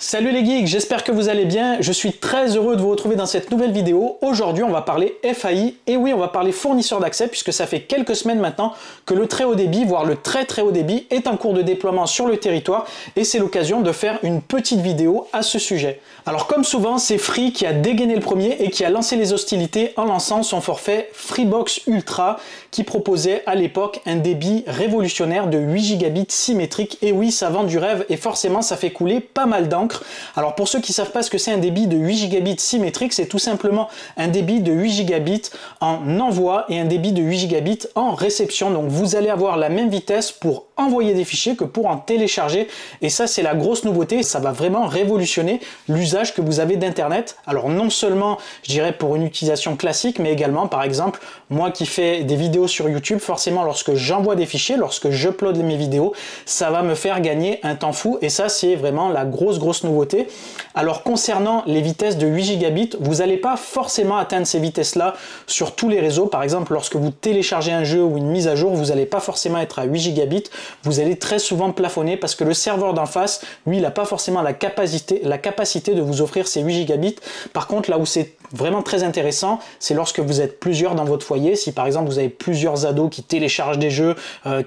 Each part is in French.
Salut les geeks, j'espère que vous allez bien. Je suis très heureux de vous retrouver dans cette nouvelle vidéo. Aujourd'hui, on va parler FAI. Et oui, on va parler fournisseur d'accès puisque ça fait quelques semaines maintenant que le très haut débit, voire le très haut débit, est en cours de déploiement sur le territoire. Et c'est l'occasion de faire une petite vidéo à ce sujet. Alors comme souvent, c'est Free qui a dégainé le premier et qui a lancé les hostilités en lançant son forfait Freebox Ultra qui proposait à l'époque un débit révolutionnaire de 8 gigabits symétriques. Et oui, ça vend du rêve et forcément ça fait couler pas mal d'encre. Alors pour ceux qui ne savent pas ce que c'est un débit de 8 gigabits symétrique, c'est tout simplement un débit de 8 gigabits en envoi et un débit de 8 gigabits en réception. Donc vous allez avoir la même vitesse pour envoyer des fichiers que pour en télécharger. Et ça, c'est la grosse nouveauté. Ça va vraiment révolutionner l'usage que vous avez d'Internet. Alors non seulement, je dirais, pour une utilisation classique, mais également, par exemple, moi qui fais des vidéos sur YouTube, forcément, lorsque j'envoie des fichiers, lorsque j'upload mes vidéos, ça va me faire gagner un temps fou. Et ça, c'est vraiment la grosse nouveauté. Alors concernant les vitesses de 8 gigabits, vous n'allez pas forcément atteindre ces vitesses-là sur tous les réseaux. Par exemple, lorsque vous téléchargez un jeu ou une mise à jour, vous n'allez pas forcément être à 8 gigabits. Vous allez très souvent plafonner parce que le serveur d'en face, lui, il n'a pas forcément la capacité de vous offrir ces 8 gigabits. Par contre, là où c'est vraiment très intéressant, c'est lorsque vous êtes plusieurs dans votre foyer. Si par exemple vous avez plusieurs ados qui téléchargent des jeux,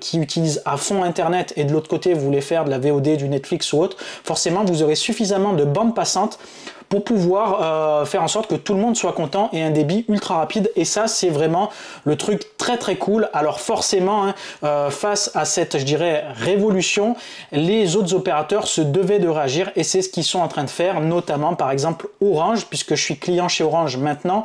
qui utilisent à fond Internet et de l'autre côté vous voulez faire de la VOD, du Netflix ou autre, forcément vous aurez suffisamment de bande passante pour pouvoir faire en sorte que tout le monde soit content et un débit ultra rapide. Et ça, c'est vraiment le truc très cool. Alors forcément, face à cette, je dirais, révolution, les autres opérateurs se devaient de réagir et c'est ce qu'ils sont en train de faire, notamment par exemple Orange, puisque je suis client chez Orange maintenant,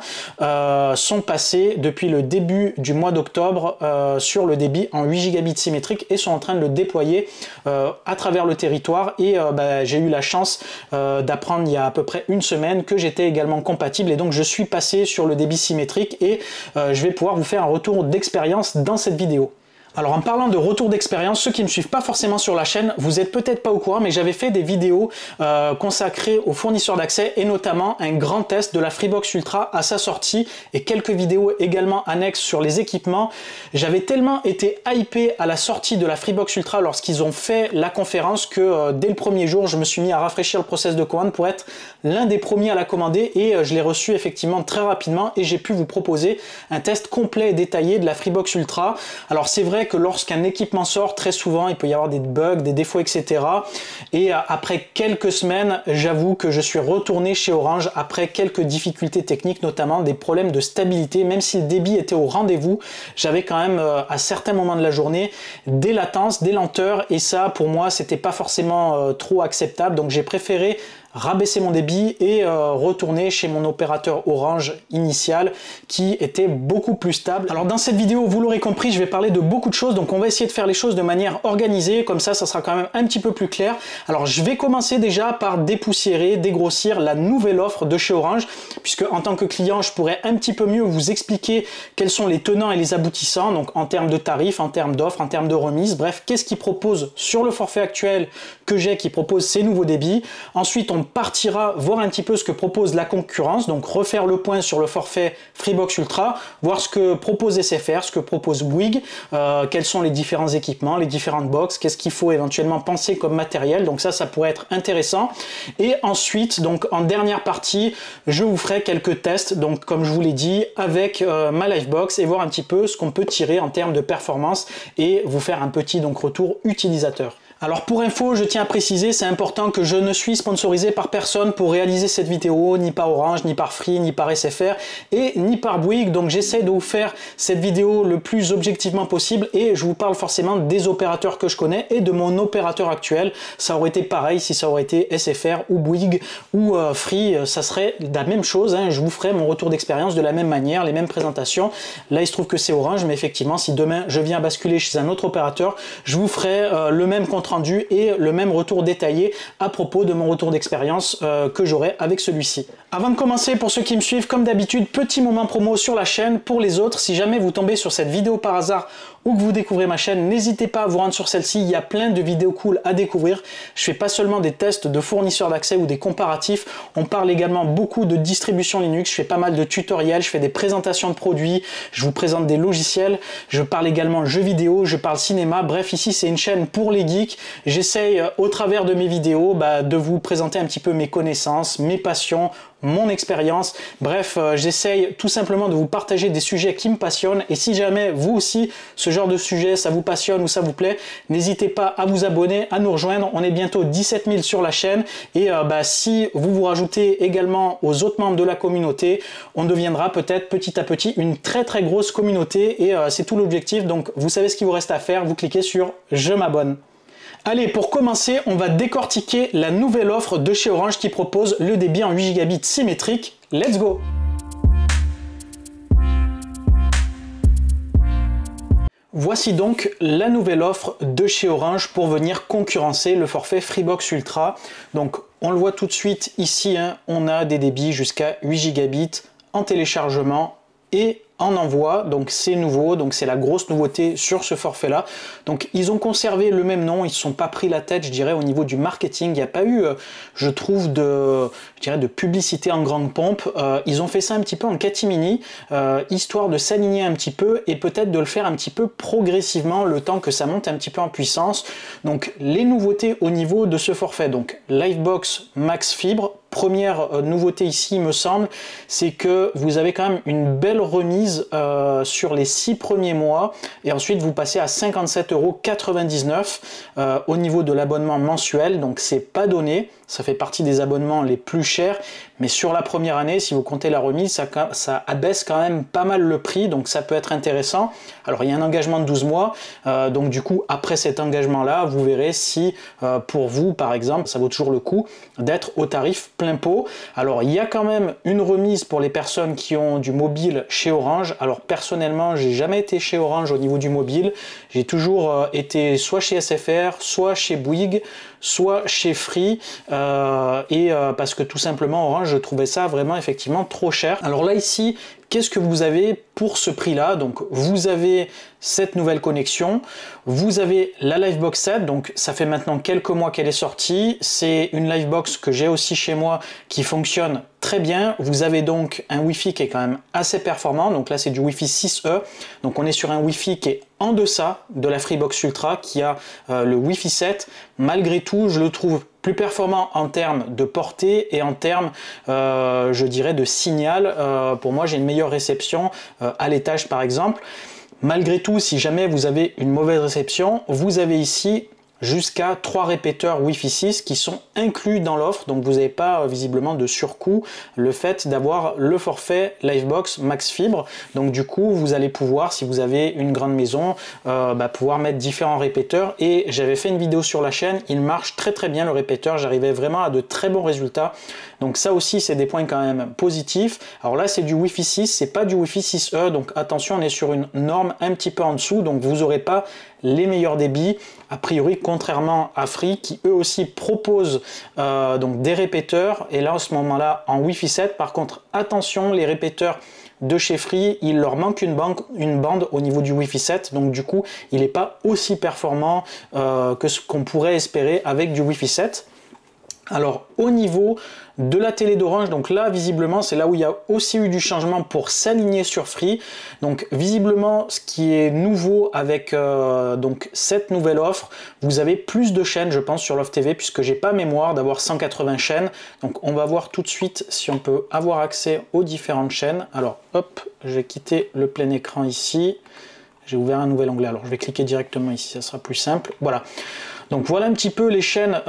sont passés depuis le début du mois d'octobre sur le débit en 8 gigabits symétriques et sont en train de le déployer à travers le territoire. Et j'ai eu la chance d'apprendre il y a à peu près une semaine que j'étais également compatible et donc je suis passé sur le débit symétrique et je vais pouvoir vous faire un retour d'expérience dans cette vidéo. Alors en parlant de retour d'expérience, ceux qui ne me suivent pas forcément sur la chaîne, vous n'êtes peut-être pas au courant, mais j'avais fait des vidéos consacrées aux fournisseurs d'accès et notamment un grand test de la Freebox Ultra à sa sortie et quelques vidéos également annexes sur les équipements. J'avais tellement été hypé à la sortie de la Freebox Ultra lorsqu'ils ont fait la conférence que dès le premier jour, je me suis mis à rafraîchir le process de commande pour être l'un des premiers à la commander et je l'ai reçu effectivement très rapidement et j'ai pu vous proposer un test complet et détaillé de la Freebox Ultra. Alors c'est vrai que lorsqu'un équipement sort, très souvent il peut y avoir des bugs, des défauts, etc. Et après quelques semaines, j'avoue que je suis retourné chez Orange après quelques difficultés techniques, notamment des problèmes de stabilité. Même si le débit était au rendez-vous, j'avais quand même à certains moments de la journée des latences, des lenteurs et ça pour moi c'était pas forcément trop acceptable. Donc j'ai préféré rabaisser mon débit et retourner chez mon opérateur Orange initial qui était beaucoup plus stable. Alors dans cette vidéo, vous l'aurez compris, je vais parler de beaucoup de choses, donc on va essayer de faire les choses de manière organisée, comme ça sera quand même un petit peu plus clair. Alors je vais commencer déjà par dépoussiérer, dégrossir la nouvelle offre de chez Orange, puisque en tant que client, je pourrais un petit peu mieux vous expliquer quels sont les tenants et les aboutissants, donc en termes de tarifs, en termes d'offres, en termes de remises, bref, qu'est-ce qu'ils proposent sur le forfait actuel que j'ai qui propose ces nouveaux débits. Ensuite, on partira voir un petit peu ce que propose la concurrence, donc refaire le point sur le forfait Freebox Ultra, voir ce que propose SFR, ce que propose Bouygues, quels sont les différents équipements, les différentes box, qu'est-ce qu'il faut éventuellement penser comme matériel, donc ça pourrait être intéressant. Et ensuite, donc en dernière partie, je vous ferai quelques tests, donc comme je vous l'ai dit, avec ma Livebox et voir un petit peu ce qu'on peut tirer en termes de performance et vous faire un petit donc retour utilisateur. Alors pour info, je tiens à préciser, c'est important que je ne suis sponsorisé par personne pour réaliser cette vidéo, ni par Orange, ni par Free, ni par SFR et ni par Bouygues. Donc j'essaie de vous faire cette vidéo le plus objectivement possible et je vous parle forcément des opérateurs que je connais et de mon opérateur actuel. Ça aurait été pareil si ça aurait été SFR ou Bouygues ou Free, ça serait la même chose, hein. Je vous ferai mon retour d'expérience de la même manière, les mêmes présentations. Là il se trouve que c'est Orange, mais effectivement si demain je viens basculer chez un autre opérateur, je vous ferai le même compte rendu et le même retour détaillé à propos de mon retour d'expérience que j'aurai avec celui-ci. Avant de commencer, pour ceux qui me suivent, comme d'habitude, petit moment promo sur la chaîne. Pour les autres, si jamais vous tombez sur cette vidéo par hasard ou que vous découvrez ma chaîne, n'hésitez pas à vous rendre sur celle-ci, il y a plein de vidéos cool à découvrir. Je fais pas seulement des tests de fournisseurs d'accès ou des comparatifs, on parle également beaucoup de distribution Linux, je fais pas mal de tutoriels, je fais des présentations de produits, je vous présente des logiciels, je parle également jeux vidéo, je parle cinéma, bref ici c'est une chaîne pour les geeks. J'essaye au travers de mes vidéos de vous présenter un petit peu mes connaissances, mes passions, mon expérience, bref j'essaye tout simplement de vous partager des sujets qui me passionnent et si jamais vous aussi ce genre de sujet ça vous passionne ou ça vous plaît, n'hésitez pas à vous abonner, à nous rejoindre, on est bientôt 17 000 sur la chaîne et si vous vous rajoutez également aux autres membres de la communauté, on deviendra peut-être petit à petit une très grosse communauté et c'est tout l'objectif, donc vous savez ce qu'il vous reste à faire, vous cliquez sur je m'abonne. Allez, pour commencer, on va décortiquer la nouvelle offre de chez Orange qui propose le débit en 8 Gb symétrique. Let's go! Voici donc la nouvelle offre de chez Orange pour venir concurrencer le forfait Freebox Ultra. Donc on le voit tout de suite ici, on a des débits jusqu'à 8 Gb en téléchargement et en envoi, donc c'est nouveau, donc c'est la grosse nouveauté sur ce forfait là. Donc ils ont conservé le même nom, ils ne se sont pas pris la tête, je dirais, au niveau du marketing. Il n'y a pas eu, je trouve, de publicité en grande pompe. Ils ont fait ça un petit peu en catimini, histoire de s'aligner un petit peu et peut-être de le faire un petit peu progressivement le temps que ça monte un petit peu en puissance. Donc les nouveautés au niveau de ce forfait, donc Livebox Max Fibre. Première nouveauté ici, il me semble, c'est que vous avez quand même une belle remise sur les 6 premiers mois et ensuite vous passez à 57,99 € au niveau de l'abonnement mensuel, donc c'est pas donné, ça fait partie des abonnements les plus chers, mais sur la première année, si vous comptez la remise, ça abaisse quand même pas mal le prix, donc ça peut être intéressant. Alors il y a un engagement de 12 mois, donc du coup après cet engagement là, vous verrez si pour vous par exemple, ça vaut toujours le coup d'être au tarif plein pot. Alors il y a quand même une remise pour les personnes qui ont du mobile chez Orange. Alors personnellement, j'ai jamais été chez Orange au niveau du mobile. J'ai toujours été soit chez SFR, soit chez Bouygues, soit chez Free parce que tout simplement Orange, je trouvais ça vraiment effectivement trop cher. Alors là ici, qu'est-ce que vous avez pour ce prix-là? Donc vous avez cette nouvelle connexion, vous avez la Livebox 7, donc ça fait maintenant quelques mois qu'elle est sortie, c'est une Livebox que j'ai aussi chez moi qui fonctionne très bien. Vous avez donc un Wi-Fi qui est quand même assez performant, donc là c'est du Wi-Fi 6E, donc on est sur un Wi-Fi qui est en deçà de la Freebox Ultra qui a le Wi-Fi 7. Malgré tout, je le trouve plus performant en termes de portée et en termes, je dirais, de signal. Pour moi, j'ai une meilleure réception à l'étage par exemple. Malgré tout, si jamais vous avez une mauvaise réception, vous avez ici jusqu'à 3 répéteurs Wi-Fi 6 qui sont inclus dans l'offre, donc vous n'avez pas visiblement de surcoût le fait d'avoir le forfait Livebox Max Fibre. Donc du coup vous allez pouvoir, si vous avez une grande maison, pouvoir mettre différents répéteurs, et j'avais fait une vidéo sur la chaîne, il marche très bien le répéteur, j'arrivais vraiment à de très bons résultats, donc ça aussi c'est des points quand même positifs. Alors là c'est du Wi-Fi 6, c'est pas du Wi-Fi 6E, donc attention, on est sur une norme un petit peu en dessous, donc vous n'aurez pas les meilleurs débits a priori, contrairement à Free qui eux aussi proposent donc des répéteurs, et là en ce moment là en Wi-Fi 7. Par contre attention, les répéteurs de chez Free, il leur manque une bande au niveau du Wi-Fi 7, donc du coup il n'est pas aussi performant que ce qu'on pourrait espérer avec du Wi-Fi 7. Alors au niveau de la télé d'Orange, donc là visiblement c'est là où il y a aussi eu du changement pour s'aligner sur Free. Donc visiblement ce qui est nouveau avec donc cette nouvelle offre, vous avez plus de chaînes je pense sur Love TV, puisque j'ai pas mémoire d'avoir 180 chaînes. Donc on va voir tout de suite si on peut avoir accès aux différentes chaînes. Alors hop, je vais quitter le plein écran ici, j'ai ouvert un nouvel onglet, alors je vais cliquer directement ici, ça sera plus simple. Voilà. Donc voilà un petit peu les chaînes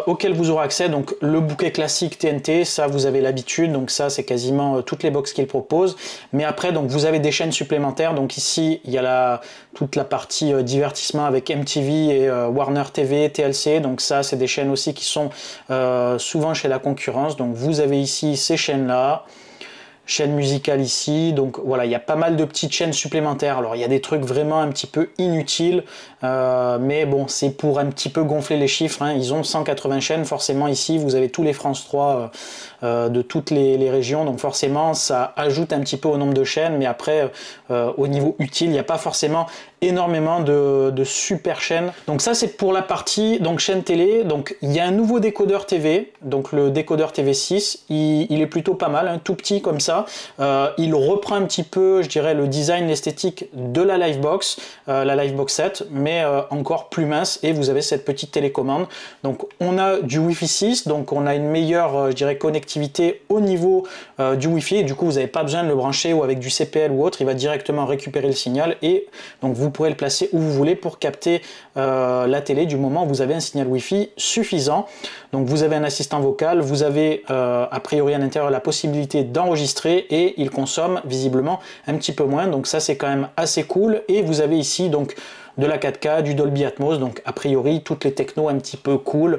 auxquelles vous aurez accès. Donc le bouquet classique TNT, ça vous avez l'habitude, donc ça c'est quasiment toutes les box qu'ils proposent. Mais après donc vous avez des chaînes supplémentaires. Donc ici il y a toute la partie divertissement avec MTV et Warner TV, TLC. Donc ça c'est des chaînes aussi qui sont souvent chez la concurrence. Donc vous avez ici ces chaînes là. chaîne musicale ici, donc voilà, il y a pas mal de petites chaînes supplémentaires. Alors il y a des trucs vraiment un petit peu inutiles, mais bon, c'est pour un petit peu gonfler les chiffres, hein. Ils ont 180 chaînes, forcément ici vous avez tous les France 3 de toutes les régions, donc forcément ça ajoute un petit peu au nombre de chaînes, mais après au niveau utile, il n'y a pas forcément énormément de super chaînes. Donc ça c'est pour la partie donc chaîne télé. Donc il y a un nouveau décodeur TV, donc le décodeur TV6, il est plutôt pas mal, hein, tout petit comme ça. Il reprend un petit peu, je dirais, le design, l'esthétique de la Livebox 7, mais encore plus mince, et vous avez cette petite télécommande. Donc on a du Wi-Fi 6, donc on a une meilleure, je dirais, connectivité au niveau du Wi-Fi, et du coup vous n'avez pas besoin de le brancher ou avec du CPL ou autre, il va directement récupérer le signal, et donc vous pourrez le placer où vous voulez pour capter la télé du moment où vous avez un signal Wi-Fi suffisant. Donc vous avez un assistant vocal, vous avez a priori à l'intérieur la possibilité d'enregistrer, et il consomme visiblement un petit peu moins, donc ça c'est quand même assez cool. Et vous avez ici donc de la 4K, du Dolby Atmos, donc a priori toutes les technos un petit peu cool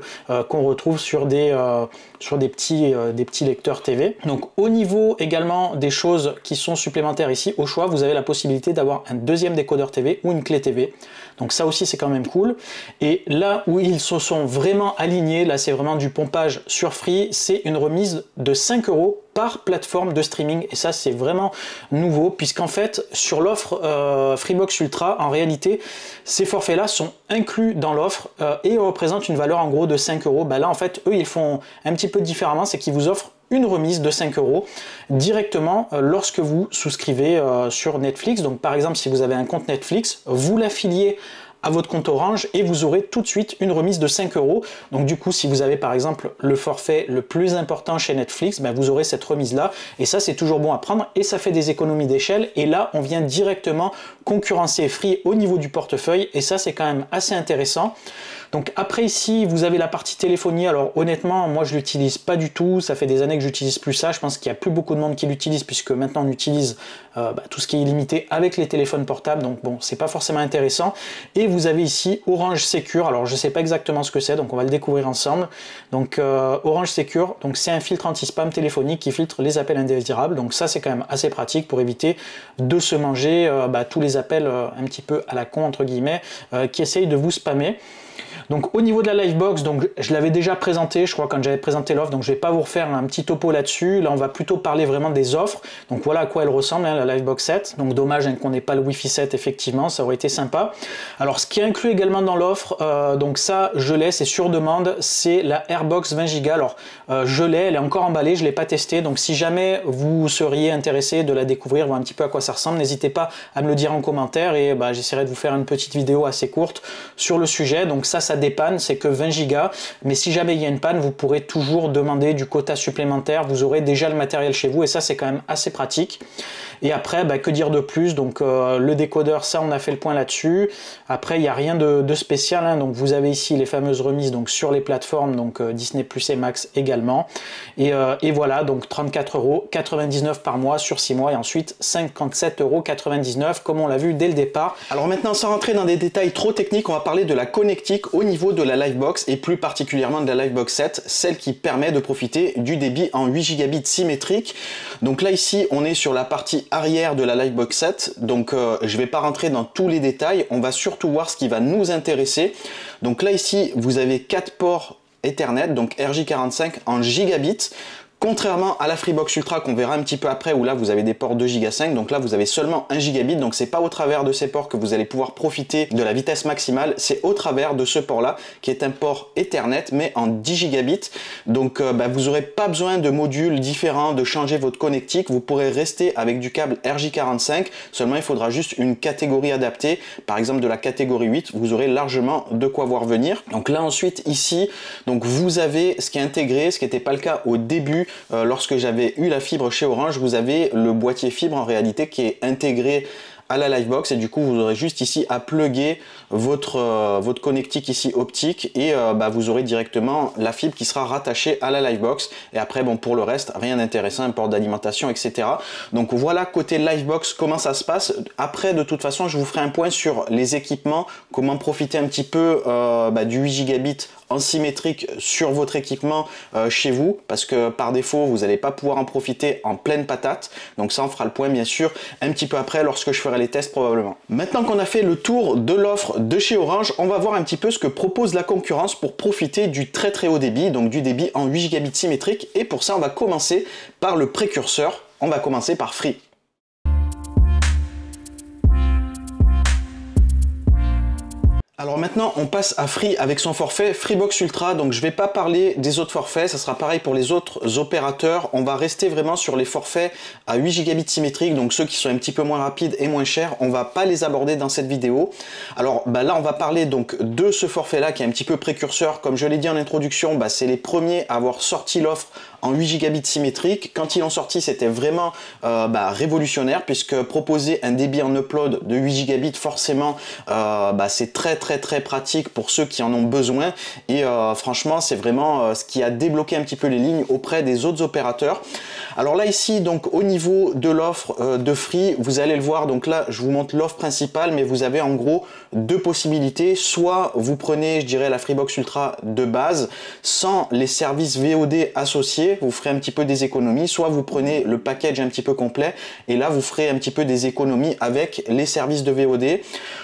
qu'on retrouve sur des petits lecteurs TV. Donc au niveau également des choses qui sont supplémentaires ici, au choix vous avez la possibilité d'avoir un deuxième décodeur TV ou une clé TV, donc ça aussi c'est quand même cool. Et là où ils se sont vraiment alignés, là c'est vraiment du pompage sur Free, c'est une remise de 5 € par plateforme de streaming, et ça c'est vraiment nouveau, puisqu'en fait sur l'offre Freebox Ultra, en réalité ces forfaits là sont inclus dans l'offre et représentent une valeur en gros de 5 €. Bah là en fait eux ils font un petit peu différemment, c'est qu'ils vous offrent une remise de 5 € directement lorsque vous souscrivez sur Netflix. Donc par exemple si vous avez un compte Netflix, vous l'affiliez à votre compte Orange et vous aurez tout de suite une remise de 5 €. Donc du coup si vous avez par exemple le forfait le plus important chez Netflix, ben, vous aurez cette remise là, et ça c'est toujours bon à prendre, et ça fait des économies d'échelle, et là on vient directement concurrencer Free au niveau du portefeuille, et ça c'est quand même assez intéressant. Donc après ici vous avez la partie téléphonie. Alors honnêtement moi je l'utilise pas du tout, ça fait des années que j'utilise plus ça, je pense qu'il y a plus beaucoup de monde qui l'utilise, puisque maintenant on utilise tout ce qui est illimité avec les téléphones portables, donc bon c'est pas forcément intéressant. Et vous avez ici Orange Secure, alors je sais pas exactement ce que c'est, donc on va le découvrir ensemble. Donc Orange Secure, donc c'est un filtre anti-spam téléphonique qui filtre les appels indésirables, donc ça c'est quand même assez pratique pour éviter de se manger tous les appels un petit peu à la con entre guillemets qui essayent de vous spammer. Donc au niveau de la Livebox, donc je l'avais déjà présenté, je crois, quand j'avais présenté l'offre, donc je vais pas vous refaire un petit topo là-dessus. Là on va plutôt parler vraiment des offres. Donc voilà à quoi elle ressemble, hein, la Livebox 7. Donc dommage hein, qu'on n'ait pas le Wi-Fi 7, effectivement, ça aurait été sympa. Alors ce qui est inclus également dans l'offre, donc ça je l'ai, c'est sur demande, c'est la Airbox 20 Go. Alors je l'ai, elle est encore emballée, je l'ai pas testée, donc si jamais vous seriez intéressé de la découvrir, voir un petit peu à quoi ça ressemble, n'hésitez pas à me le dire en commentaire, et j'essaierai de vous faire une petite vidéo assez courte sur le sujet. Donc ça dépanne, c'est que 20 Go, mais si jamais il y a une panne, vous pourrez toujours demander du quota supplémentaire, vous aurez déjà le matériel chez vous, et ça c'est quand même assez pratique. Et après, que dire de plus? Donc le décodeur, ça on a fait le point là-dessus. Après il n'y a rien de spécial, hein. Donc vous avez ici les fameuses remises donc sur les plateformes, donc Disney Plus et Max également, et voilà, donc 34,99 € par mois sur 6 mois, et ensuite 57,99 € comme on l'a vu dès le départ. Alors maintenant, sans rentrer dans des détails trop techniques, on va parler de la connectique au niveau de la Livebox, et plus particulièrement de la Livebox 7, celle qui permet de profiter du débit en 8 gigabits symétrique. Donc là ici on est sur la partie arrière de la Livebox 7, donc je vais pas rentrer dans tous les détails, on va surtout voir ce qui va nous intéresser. Donc là ici vous avez 4 ports Ethernet, donc RJ45 en gigabits. Contrairement à la Freebox Ultra qu'on verra un petit peu après, où là vous avez des ports 2,5 Go, donc là vous avez seulement 1 gigabit, donc c'est pas au travers de ces ports que vous allez pouvoir profiter de la vitesse maximale, c'est au travers de ce port là qui est un port Ethernet mais en 10 gigabits. Donc vous n'aurez pas besoin de modules différents, de changer votre connectique, vous pourrez rester avec du câble RJ45, seulement il faudra juste une catégorie adaptée, par exemple de la catégorie 8, vous aurez largement de quoi voir venir. Donc là ensuite ici, donc vous avez ce qui est intégré, ce qui n'était pas le cas au début. Lorsque j'avais eu la fibre chez Orange, vous avez le boîtier fibre en réalité qui est intégré à la Livebox, et du coup vous aurez juste ici à plugger votre connectique ici optique, et vous aurez directement la fibre qui sera rattachée à la Livebox. Et après bon, pour le reste rien d'intéressant, un port d'alimentation, etc. Donc voilà côté Livebox comment ça se passe. Après de toute façon je vous ferai un point sur les équipements, comment profiter un petit peu du 8 gigabits en symétrique sur votre équipement chez vous, parce que par défaut vous n'allez pas pouvoir en profiter en pleine patate. Donc ça on fera le point bien sûr un petit peu après lorsque je ferai les tests probablement. Maintenant qu'on a fait le tour de l'offre de chez Orange, on va voir un petit peu ce que propose la concurrence pour profiter du très très haut débit, donc du débit en 8 gigabits symétrique. Et pour ça on va commencer par le précurseur, on va commencer par Free. Alors maintenant on passe à Free avec son forfait Freebox Ultra. Donc je ne vais pas parler des autres forfaits, ça sera pareil pour les autres opérateurs. On va rester vraiment sur les forfaits à 8 gigabits symétriques, donc ceux qui sont un petit peu moins rapides et moins chers. On va pas les aborder dans cette vidéo. Alors là on va parler donc de ce forfait là qui est un petit peu précurseur. Comme je l'ai dit en introduction, c'est les premiers à avoir sorti l'offre en 8 gigabits symétrique. Quand ils l'ont sorti, c'était vraiment révolutionnaire, puisque proposer un débit en upload de 8 gigabits, forcément, c'est très pratique pour ceux qui en ont besoin. Et franchement, c'est vraiment ce qui a débloqué un petit peu les lignes auprès des autres opérateurs. Alors là, ici, donc au niveau de l'offre de Free, vous allez le voir. Donc là, je vous montre l'offre principale, mais vous avez en gros deux possibilités. Soit vous prenez, je dirais, la Freebox Ultra de base, sans les services VOD associés, vous ferez un petit peu des économies. Soit vous prenez le package un petit peu complet, et là vous ferez un petit peu des économies avec les services de VOD.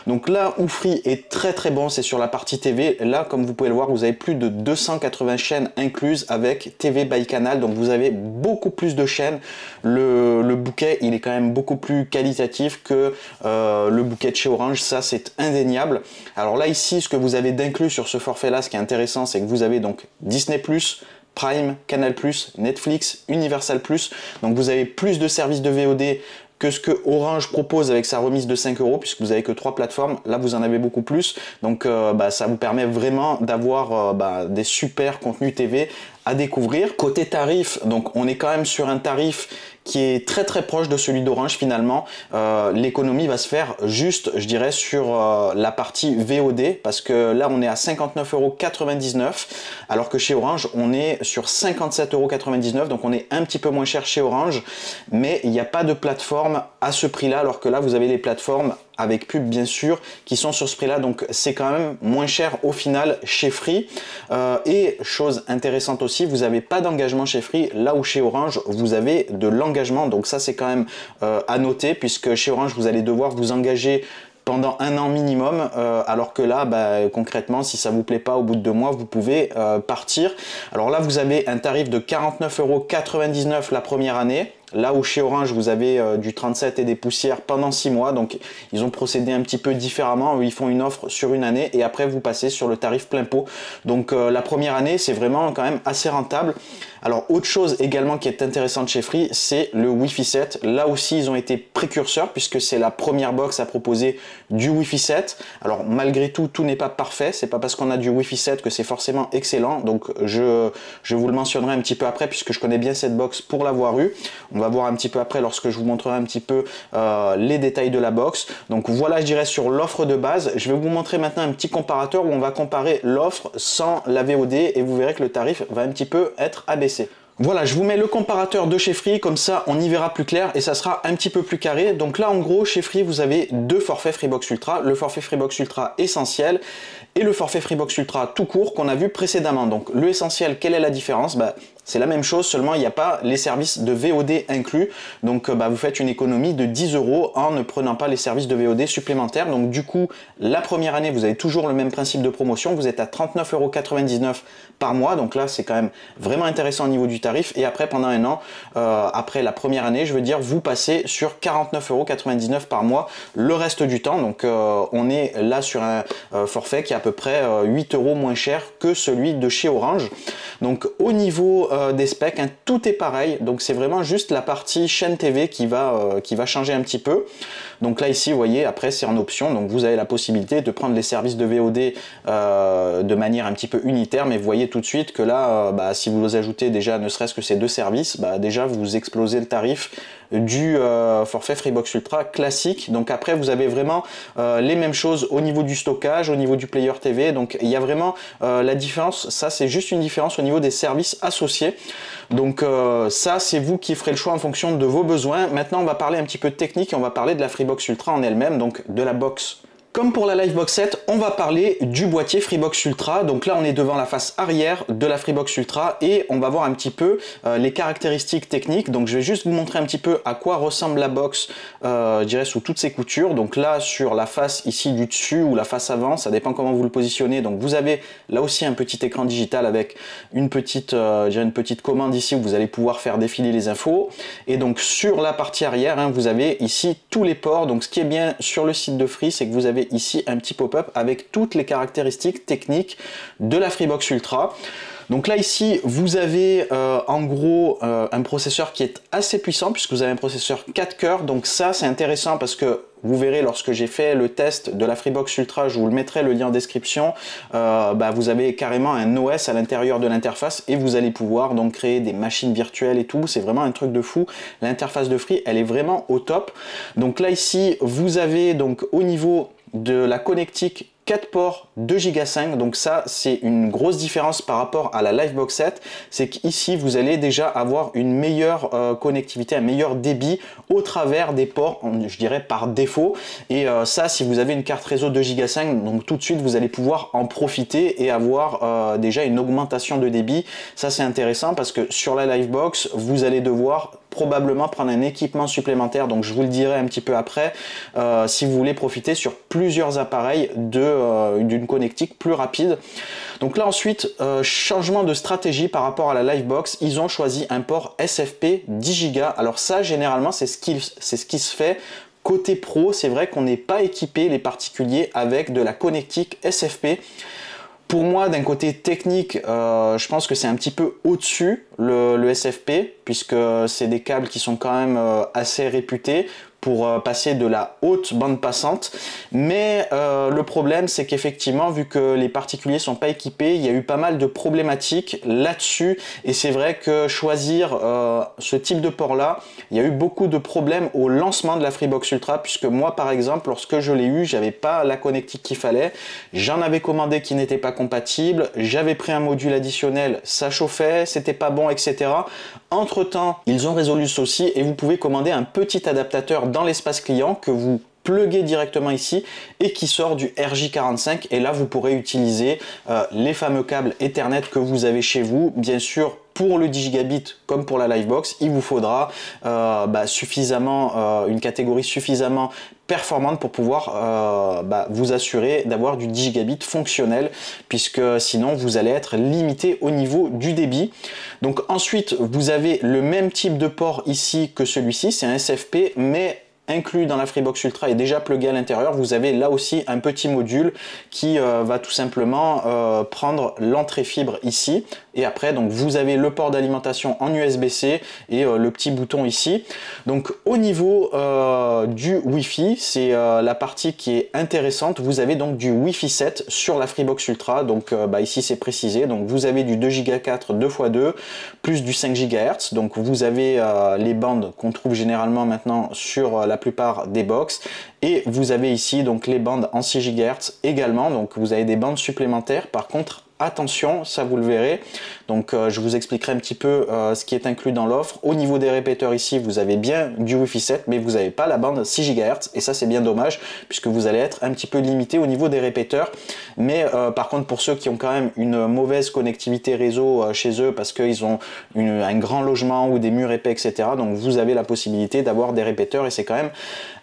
Donc là où Free est très bon, c'est sur la partie TV. Là, comme vous pouvez le voir, vous avez plus de 280 chaînes incluses avec TV by Canal, donc vous avez beaucoup plus de chaînes. Le bouquet, il est quand même beaucoup plus qualitatif que le bouquet de chez Orange, ça c'est indéniable. Alors là ici, ce que vous avez d'inclus sur ce forfait là, ce qui est intéressant, c'est que vous avez donc Disney+, Prime, Canal+, Netflix, Universal+, donc vous avez plus de services de VOD que ce que Orange propose avec sa remise de 5 €, puisque vous avez que 3 plateformes. Là vous en avez beaucoup plus, donc ça vous permet vraiment d'avoir des super contenus TV à découvrir. Côté tarif, donc on est quand même sur un tarif qui est très proche de celui d'Orange finalement. L'économie va se faire juste, je dirais, sur la partie VOD, parce que là on est à 59,99 €, alors que chez Orange on est sur 57,99 €, donc on est un petit peu moins cher chez Orange, mais il n'y a pas de plateforme à ce prix là, alors que là vous avez les plateformes avec pub bien sûr qui sont sur ce prix là, donc c'est quand même moins cher au final chez Free. Et chose intéressante aussi, vous n'avez pas d'engagement chez Free, là où chez Orange vous avez de l'engagement, donc ça c'est quand même à noter, puisque chez Orange vous allez devoir vous engager pendant 1 an minimum, alors que là concrètement si ça vous plaît pas au bout de 2 mois vous pouvez partir. Alors là vous avez un tarif de 49,99 € la première année, là où chez Orange vous avez du 37 et des poussières pendant 6 mois, donc ils ont procédé un petit peu différemment, ils font une offre sur 1 année et après vous passez sur le tarif plein pot. Donc la première année c'est vraiment quand même assez rentable. Alors autre chose également qui est intéressante chez Free, c'est le Wi-Fi 7. Là aussi ils ont été précurseurs, puisque c'est la première box à proposer du Wi-Fi 7. Alors malgré tout, tout n'est pas parfait, c'est pas parce qu'on a du Wi-Fi 7 que c'est forcément excellent, donc je vous le mentionnerai un petit peu après, puisque je connais bien cette box pour l'avoir eu. On va voir un petit peu après lorsque je vous montrerai un petit peu les détails de la box. Donc voilà, je dirais sur l'offre de base. Je vais vous montrer maintenant un petit comparateur où on va comparer l'offre sans la VOD, et vous verrez que le tarif va un petit peu être abaissé. Voilà, je vous mets le comparateur de chez Free, comme ça on y verra plus clair et ça sera un petit peu plus carré. Donc là en gros chez Free vous avez deux forfaits Freebox Ultra, le forfait Freebox Ultra essentiel et le forfait Freebox Ultra tout court qu'on a vu précédemment. Donc le essentiel, quelle est la différence? C'est la même chose, seulement il n'y a pas les services de VOD inclus. Donc vous faites une économie de 10 € en ne prenant pas les services de VOD supplémentaires. Donc du coup, la première année, vous avez toujours le même principe de promotion. Vous êtes à 39,99 € par mois. Donc là, c'est quand même vraiment intéressant au niveau du tarif. Et après, pendant 1 an, après la première année, je veux dire, vous passez sur 49,99 € par mois le reste du temps. Donc on est là sur un forfait qui est à peu près 8 € moins cher que celui de chez Orange. Donc au niveau des specs, hein, tout est pareil, donc c'est vraiment juste la partie chaîne TV qui va changer un petit peu. Donc là ici vous voyez, après c'est en option, donc vous avez la possibilité de prendre les services de VOD de manière un petit peu unitaire, mais vous voyez tout de suite que là si vous ajoutez déjà ne serait-ce que ces deux services, déjà vous explosez le tarif du forfait Freebox Ultra classique. Donc après vous avez vraiment les mêmes choses au niveau du stockage, au niveau du player TV, donc il y a vraiment la différence, ça c'est juste une différence au niveau des services associés. Donc ça c'est vous qui ferez le choix en fonction de vos besoins. Maintenant on va parler un petit peu de technique et on va parler de la Freebox Ultra en elle-même, donc de la box. Comme pour la Livebox 7, on va parler du boîtier Freebox Ultra. Donc là, on est devant la face arrière de la Freebox Ultra et on va voir un petit peu les caractéristiques techniques. Donc je vais juste vous montrer un petit peu à quoi ressemble la box, je dirais sous toutes ses coutures. Donc là, sur la face ici du dessus ou la face avant, ça dépend comment vous le positionnez. Donc vous avez là aussi un petit écran digital avec une petite, une petite commande ici où vous allez pouvoir faire défiler les infos. Et donc sur la partie arrière, hein, vous avez ici tous les ports. Donc ce qui est bien sur le site de Free, c'est que vous avez ici un petit pop-up avec toutes les caractéristiques techniques de la Freebox Ultra. Donc là ici vous avez en gros un processeur qui est assez puissant puisque vous avez un processeur 4 cœurs, donc ça c'est intéressant parce que vous verrez lorsque j'ai fait le test de la Freebox Ultra, je vous le mettrai le lien en description, vous avez carrément un OS à l'intérieur de l'interface et vous allez pouvoir donc créer des machines virtuelles et tout, c'est vraiment un truc de fou. L'interface de Free elle est vraiment au top. Donc là ici vous avez donc au niveau de la connectique 4 ports 2 Go 5, donc ça c'est une grosse différence par rapport à la Livebox 7, c'est qu'ici vous allez déjà avoir une meilleure connectivité, un meilleur débit au travers des ports, je dirais par défaut, et ça si vous avez une carte réseau 2 Go 5, donc tout de suite vous allez pouvoir en profiter et avoir déjà une augmentation de débit. Ça c'est intéressant parce que sur la Livebox vous allez devoir probablement prendre un équipement supplémentaire, donc je vous le dirai un petit peu après, si vous voulez profiter sur plusieurs appareils d'une connectique plus rapide. Donc là ensuite, changement de stratégie par rapport à la Livebox, ils ont choisi un port SFP 10 Go. Alors ça généralement c'est ce qui se fait côté pro, c'est vrai qu'on n'est pas équipé les particuliers avec de la connectique SFP. Pour moi, d'un côté technique, je pense que c'est un petit peu au-dessus le SFP, puisque c'est des câbles qui sont quand même assez réputés pour passer de la haute bande passante, mais le problème c'est qu'effectivement vu que les particuliers sont pas équipés, il y a eu pas mal de problématiques là-dessus et c'est vrai que choisir ce type de port là, il y a eu beaucoup de problèmes au lancement de la Freebox Ultra, puisque moi par exemple lorsque je l'ai eu, j'avais pas la connectique qu'il fallait, j'en avais commandé qui n'était pas compatible, j'avais pris un module additionnel, ça chauffait, c'était pas bon, etc. Entre temps, ils ont résolu ce souci et vous pouvez commander un petit adaptateur dans l'espace client que vous pluguez directement ici et qui sort du RJ45, et là vous pourrez utiliser les fameux câbles Ethernet que vous avez chez vous. Bien sûr pour le 10 gigabits comme pour la Livebox, il vous faudra suffisamment une catégorie suffisamment performante pour pouvoir vous assurer d'avoir du 10 gigabits fonctionnel, puisque sinon vous allez être limité au niveau du débit. Donc ensuite vous avez le même type de port ici que celui-ci, c'est un SFP, mais inclus dans la Freebox Ultra et déjà plugué à l'intérieur, vous avez là aussi un petit module qui va tout simplement prendre l'entrée fibre ici, et après donc vous avez le port d'alimentation en USB-C et le petit bouton ici. Donc au niveau du Wi-Fi, c'est la partie qui est intéressante. Vous avez donc du Wi-Fi 7 sur la Freebox Ultra, donc ici c'est précisé, donc vous avez du 2 Go 4 2x2 plus du 5 GHz, donc vous avez les bandes qu'on trouve généralement maintenant sur la plupart des box, et vous avez ici donc les bandes en 6 GHz également, donc vous avez des bandes supplémentaires. Par contre attention, ça vous le verrez, donc je vous expliquerai un petit peu ce qui est inclus dans l'offre. Au niveau des répéteurs ici, vous avez bien du Wi-Fi 7, mais vous n'avez pas la bande 6 GHz, et ça c'est bien dommage, puisque vous allez être un petit peu limité au niveau des répéteurs. Mais par contre pour ceux qui ont quand même une mauvaise connectivité réseau chez eux, parce qu'ils ont un grand logement ou des murs épais, etc., donc vous avez la possibilité d'avoir des répéteurs, et c'est quand même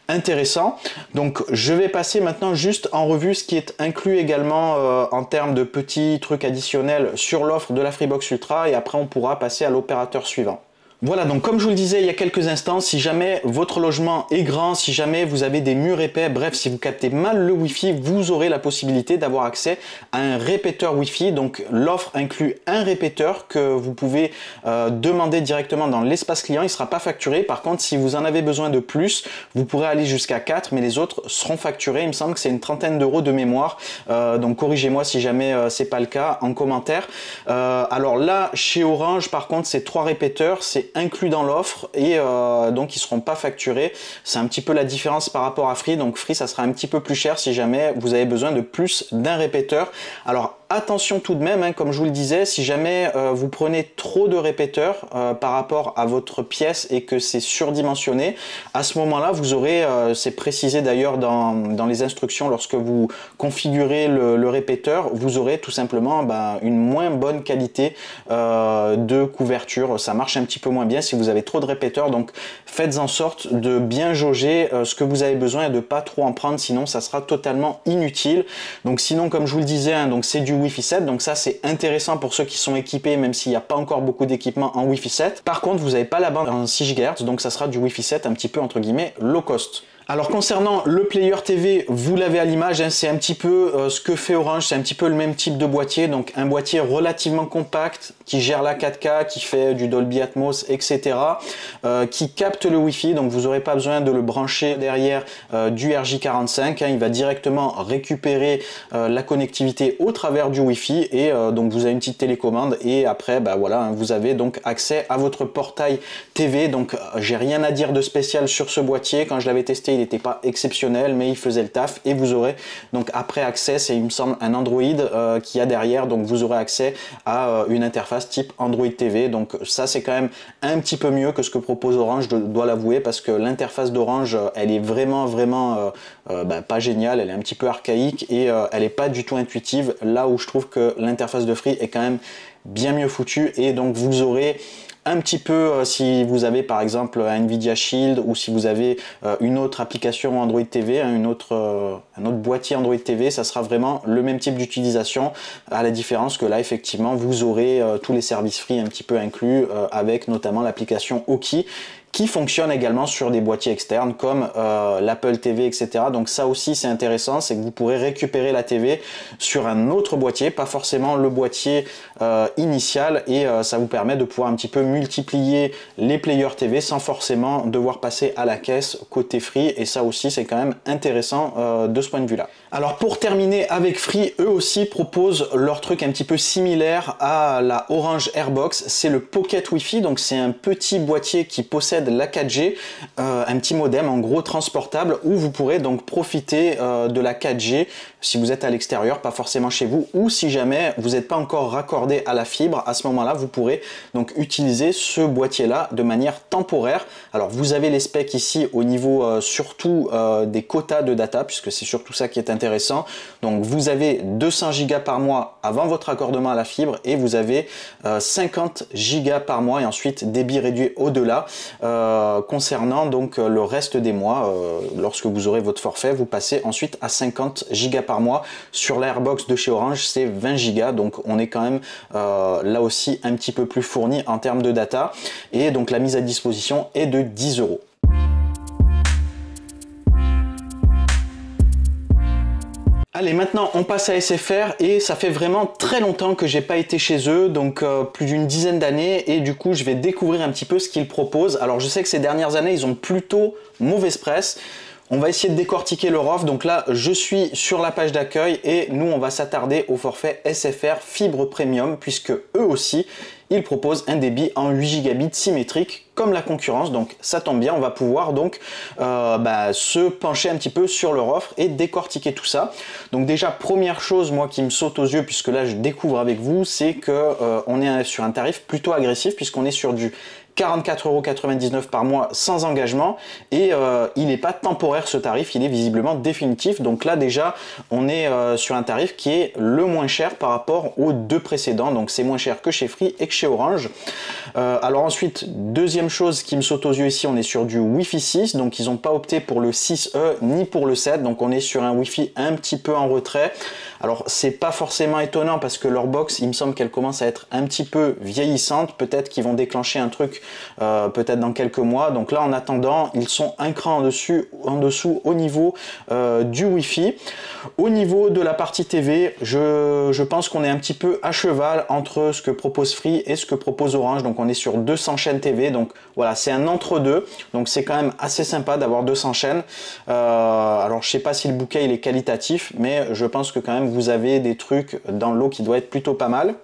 intéressant. Donc je vais passer maintenant juste en revue ce qui est inclus également en termes de petits trucs additionnels sur l'offre de la Freebox Ultra, et après on pourra passer à l'opérateur suivant. Voilà, donc comme je vous le disais il y a quelques instants, si jamais votre logement est grand, si jamais vous avez des murs épais, bref, si vous captez mal le Wi-Fi, vous aurez la possibilité d'avoir accès à un répéteur Wi-Fi. Donc l'offre inclut un répéteur que vous pouvez demander directement dans l'espace client, il ne sera pas facturé. Par contre, si vous en avez besoin de plus, vous pourrez aller jusqu'à 4, mais les autres seront facturés. Il me semble que c'est une trentaine d'euros de mémoire. Donc corrigez-moi si jamais c'est pas le cas en commentaire. Alors là, chez Orange, par contre, c'est 3 répéteurs, c'est inclus dans l'offre et donc ils seront pas facturés. C'est un petit peu la différence par rapport à Free. Donc Free, ça sera un petit peu plus cher si jamais vous avez besoin de plus d'un répéteur. Alors attention tout de même, hein, comme je vous le disais, si jamais vous prenez trop de répéteurs par rapport à votre pièce et que c'est surdimensionné, à ce moment-là, vous aurez, c'est précisé d'ailleurs dans les instructions, lorsque vous configurez le répéteur, vous aurez tout simplement une moins bonne qualité de couverture. Ça marche un petit peu moins bien si vous avez trop de répéteurs, donc faites en sorte de bien jauger ce que vous avez besoin et de pas trop en prendre, sinon ça sera totalement inutile. Donc sinon, comme je vous le disais, hein, donc c'est du Wi-Fi 7, donc ça c'est intéressant pour ceux qui sont équipés, même s'il n'y a pas encore beaucoup d'équipements en Wi-Fi 7. Par contre, vous n'avez pas la bande en 6 GHz, donc ça sera du Wi-Fi 7 un petit peu entre guillemets low cost. Alors concernant le player TV, vous l'avez à l'image, hein, c'est un petit peu ce que fait Orange, c'est un petit peu le même type de boîtier, donc un boîtier relativement compact qui gère la 4K, qui fait du Dolby Atmos, etc. Qui capte le Wi-Fi, donc vous n'aurez pas besoin de le brancher derrière du RJ45, hein, il va directement récupérer la connectivité au travers du Wi-Fi et donc vous avez une petite télécommande et après voilà, hein, vous avez donc accès à votre portail TV. Donc j'ai rien à dire de spécial sur ce boîtier, quand je l'avais testé il n'était pas exceptionnel mais il faisait le taf et vous aurez donc après accès, c'est il me semble un Android qui a derrière, donc vous aurez accès à une interface type Android TV. Donc ça c'est quand même un petit peu mieux que ce que propose Orange, je dois l'avouer, parce que l'interface d'Orange elle est vraiment pas géniale, elle est un petit peu archaïque et elle n'est pas du tout intuitive, là où je trouve que l'interface de Free est quand même bien mieux foutue. Et donc vous aurez un petit peu, si vous avez par exemple un Nvidia Shield ou si vous avez une autre application Android TV, un autre boîtier Android TV, ça sera vraiment le même type d'utilisation, à la différence que là effectivement vous aurez tous les services Free un petit peu inclus avec notamment l'application Oki, qui fonctionne également sur des boîtiers externes comme l'Apple TV, etc. Donc ça aussi c'est intéressant, c'est que vous pourrez récupérer la TV sur un autre boîtier, pas forcément le boîtier initial, et ça vous permet de pouvoir un petit peu multiplier les players TV sans forcément devoir passer à la caisse côté Free, et ça aussi c'est quand même intéressant de ce point de vue là. Alors pour terminer avec Free, eux aussi proposent leur truc un petit peu similaire à la Orange Airbox, c'est le Pocket Wi-Fi. Donc c'est un petit boîtier qui possède la 4G, un petit modem en gros transportable, où vous pourrez donc profiter de la 4G si vous êtes à l'extérieur, pas forcément chez vous, ou si jamais vous n'êtes pas encore raccordé à la fibre, à ce moment-là vous pourrez donc utiliser ce boîtier là de manière temporaire. Alors vous avez les specs ici au niveau surtout des quotas de data, puisque c'est surtout ça qui est intéressant. Donc vous avez 200 Go par mois avant votre raccordement à la fibre et vous avez 50 Go par mois et ensuite débit réduit au-delà. Concernant donc le reste des mois, lorsque vous aurez votre forfait, vous passez ensuite à 50 Go par mois. Sur l'Airbox de chez Orange, c'est 20 Go, donc on est quand même là aussi un petit peu plus fourni en termes de data, et donc la mise à disposition est de 10 €. Allez, maintenant on passe à SFR, et ça fait vraiment très longtemps que j'ai pas été chez eux, donc plus d'une dizaine d'années, et du coup je vais découvrir un petit peu ce qu'ils proposent. Alors je sais que ces dernières années ils ont plutôt mauvaise presse. On va essayer de décortiquer leur offre. Donc là, je suis sur la page d'accueil et nous, on va s'attarder au forfait SFR Fibre Premium, puisque eux aussi, ils proposent un débit en 8 gigabits symétrique comme la concurrence. Donc ça tombe bien, on va pouvoir donc se pencher un petit peu sur leur offre et décortiquer tout ça. Donc déjà, première chose moi qui me saute aux yeux, puisque là je découvre avec vous, c'est que on est sur un tarif plutôt agressif, puisqu'on est sur du 44,99 € par mois sans engagement, et il n'est pas temporaire ce tarif, il est visiblement définitif. Donc là déjà on est sur un tarif qui est le moins cher par rapport aux deux précédents, donc c'est moins cher que chez Free et que chez Orange. Alors ensuite, deuxième chose qui me saute aux yeux ici, on est sur du Wi-Fi 6, donc ils n'ont pas opté pour le 6E ni pour le 7, donc on est sur un Wi-Fi un petit peu en retrait. Alors c'est pas forcément étonnant parce que leur box, il me semble qu'elle commence à être un petit peu vieillissante, peut-être qu'ils vont déclencher un truc truc peut-être dans quelques mois. Donc là en attendant, ils sont un cran en dessous au niveau du Wi-Fi. Au niveau de la partie TV, je pense qu'on est un petit peu à cheval entre ce que propose Free et ce que propose Orange. Donc on est sur 200 chaînes TV, donc voilà, c'est un entre-deux, donc c'est quand même assez sympa d'avoir 200 chaînes. Alors je sais pas si le bouquet il est qualitatif, mais je pense que quand même vous avez des trucs dans l'eau qui doit être plutôt pas mal.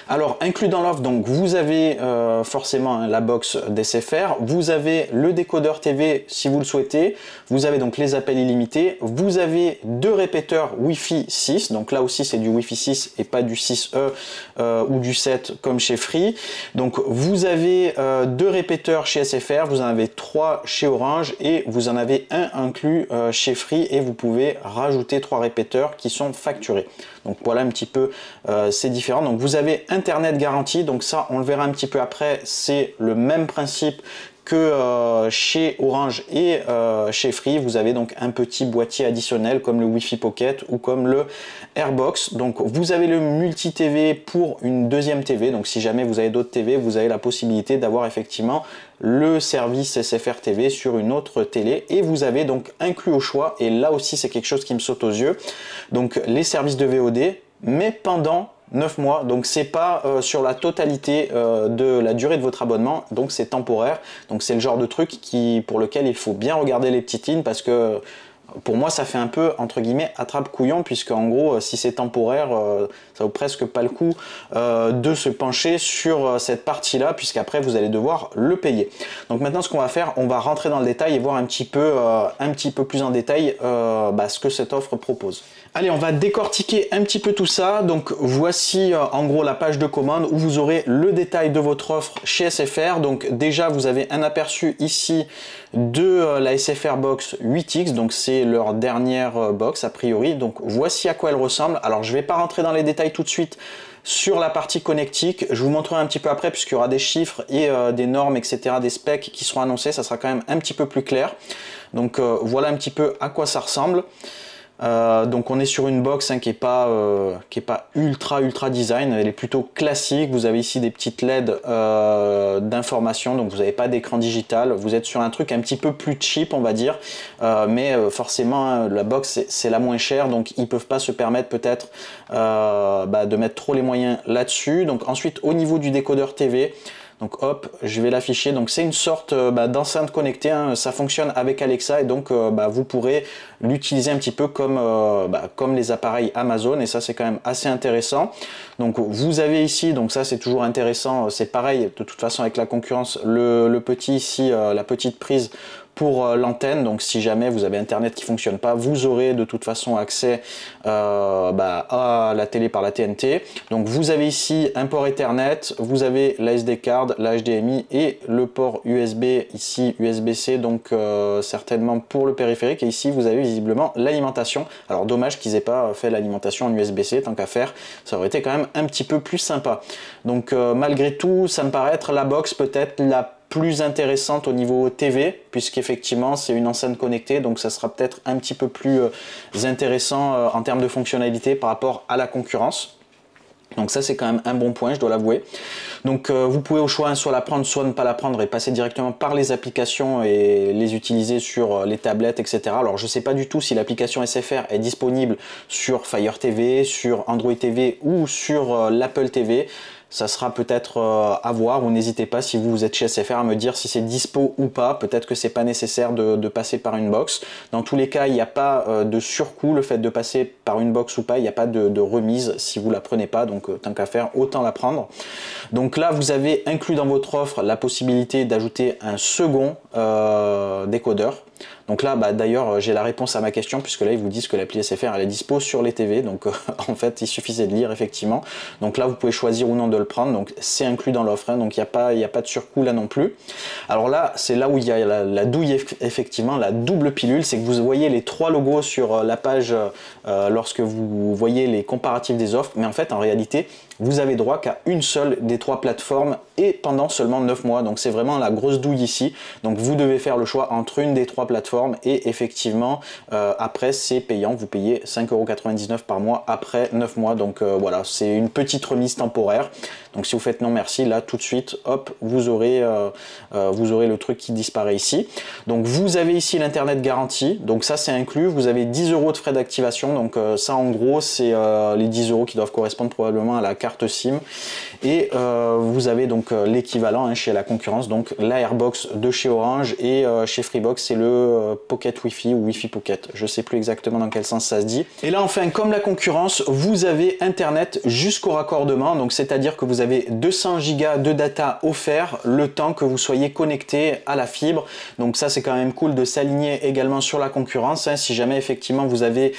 Alors inclus dans l'offre, donc vous avez forcément la box d'SFR, vous avez le décodeur TV si vous le souhaitez, vous avez donc les appels illimités, vous avez 2 répéteurs Wi-Fi 6, donc là aussi c'est du Wi-Fi 6 et pas du 6E ou du 7 comme chez Free. Donc vous avez 2 répéteurs chez SFR, vous en avez 3 chez Orange et vous en avez un inclus chez Free et vous pouvez rajouter 3 répéteurs qui sont facturés. Donc voilà un petit peu c'est différent. Donc vous avez Internet garanti, donc ça on le verra un petit peu après, c'est le même principe que chez Orange et chez Free. Vous avez donc un petit boîtier additionnel comme le Wi-Fi Pocket ou comme le Airbox. Donc vous avez le multi TV pour une deuxième TV, donc si jamais vous avez d'autres TV, vous avez la possibilité d'avoir effectivement le service SFR TV sur une autre télé et vous avez donc inclus au choix, et là aussi c'est quelque chose qui me saute aux yeux, donc les services de VOD mais pendant 9 mois, donc c'est pas sur la totalité de la durée de votre abonnement, donc c'est temporaire. Donc c'est le genre de truc pour lequel il faut bien regarder les petites lignes, parce que pour moi ça fait un peu entre guillemets attrape-couillon, puisque en gros si c'est temporaire ça vaut presque pas le coup de se pencher sur cette partie là, puisqu'après vous allez devoir le payer. Donc maintenant ce qu'on va faire, on va rentrer dans le détail et voir un petit peu plus en détail ce que cette offre propose. Allez, on va décortiquer un petit peu tout ça. Donc voici en gros la page de commande où vous aurez le détail de votre offre chez SFR. Donc déjà vous avez un aperçu ici de la SFR Box 8X, donc c'est leur dernière box a priori. Donc voici à quoi elle ressemble. Alors je vais pas rentrer dans les détails tout de suite sur la partie connectique, je vous montrerai un petit peu après puisqu'il y aura des chiffres et des normes, etc., des specs qui seront annoncés, ça sera quand même un petit peu plus clair. Donc voilà un petit peu à quoi ça ressemble. Donc on est sur une box qui est pas ultra design, elle est plutôt classique. Vous avez ici des petites LED d'information, donc vous n'avez pas d'écran digital, vous êtes sur un truc un petit peu plus cheap on va dire, mais forcément la box c'est la moins chère, donc ils peuvent pas se permettre peut-être de mettre trop les moyens là-dessus. Donc ensuite au niveau du décodeur TV, donc hop, je vais l'afficher. Donc c'est une sorte d'enceinte connectée, hein. Ça fonctionne avec Alexa et donc vous pourrez l'utiliser un petit peu comme les appareils Amazon, et ça c'est quand même assez intéressant. Donc vous avez ici, donc ça c'est toujours intéressant, c'est pareil de toute façon avec la concurrence, le petit ici, la petite prise pour l'antenne. Donc si jamais vous avez internet qui fonctionne pas, vous aurez de toute façon accès à la télé par la TNT. Donc vous avez ici un port Ethernet, vous avez la SD card, la HDMI et le port USB ici USB-C, donc certainement pour le périphérique, et ici vous avez visiblement l'alimentation. Alors dommage qu'ils aient pas fait l'alimentation en USB-C, tant qu'à faire ça aurait été quand même un petit peu plus sympa. Donc malgré tout ça me paraît être la box peut-être la plus intéressante au niveau TV, puisqu'effectivement c'est une enceinte connectée, donc ça sera peut-être un petit peu plus intéressant en termes de fonctionnalité par rapport à la concurrence. Donc ça c'est quand même un bon point, je dois l'avouer. Donc vous pouvez au choix soit la prendre, soit ne pas la prendre et passer directement par les applications et les utiliser sur les tablettes, etc. Alors je sais pas du tout si l'application SFR est disponible sur Fire TV, sur Android TV ou sur l'Apple TV. Ça sera peut-être à voir, ou n'hésitez pas si vous êtes chez SFR à me dire si c'est dispo ou pas. Peut-être que c'est pas nécessaire de passer par une box. Dans tous les cas, il n'y a pas de surcoût, le fait de passer par une box ou pas, il n'y a pas de remise si vous la prenez pas, donc tant qu'à faire, autant la prendre. Donc là, vous avez inclus dans votre offre la possibilité d'ajouter un second décodeur. Donc là, d'ailleurs, j'ai la réponse à ma question, puisque là, ils vous disent que l'appli SFR, elle est dispo sur les TV. Donc, en fait, il suffisait de lire, effectivement. Donc là, vous pouvez choisir ou non de le prendre. Donc, c'est inclus dans l'offre. Hein, donc, il n'y a pas de surcoût là non plus. Alors là, c'est là où il y a la douille, effectivement, la double pilule. C'est que vous voyez les 3 logos sur la page lorsque vous voyez les comparatifs des offres. Mais en fait, en réalité, vous avez droit qu'à une seule des 3 plateformes et pendant seulement 9 mois. Donc, c'est vraiment la grosse douille ici. Donc, vous devez faire le choix entre une des 3 3 plateformes et effectivement après c'est payant, vous payez 5,99 € par mois après 9 mois, donc voilà, c'est une petite remise temporaire. Donc si vous faites non merci, là tout de suite, hop, vous aurez le truc qui disparaît ici. Donc vous avez ici l'internet garantie, donc ça c'est inclus, vous avez 10 € de frais d'activation, donc ça en gros c'est les 10 € qui doivent correspondre probablement à la carte SIM. Et vous avez donc l'équivalent hein, chez la concurrence, donc la Airbox de chez Orange, et chez Freebox c'est le Pocket Wi-Fi ou Wi-Fi Pocket, je sais plus exactement dans quel sens ça se dit. Et là enfin comme la concurrence, vous avez internet jusqu'au raccordement, donc c'est à dire que vous avez 200 Go de data offert le temps que vous soyez connecté à la fibre. Donc ça c'est quand même cool de s'aligner également sur la concurrence hein. Si jamais effectivement vous avez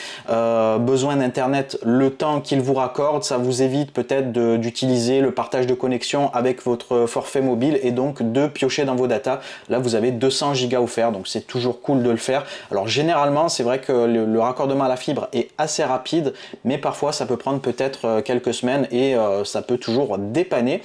besoin d'internet le temps qu'il vous raccorde, ça vous évite peut-être d'utiliser le partage de connexion avec votre forfait mobile et donc de piocher dans vos datas. Là vous avez 200 Go offerts, donc c'est toujours cool de le faire. Alors généralement c'est vrai que le raccordement à la fibre est assez rapide, mais parfois ça peut prendre peut-être quelques semaines et ça peut toujours dépanner.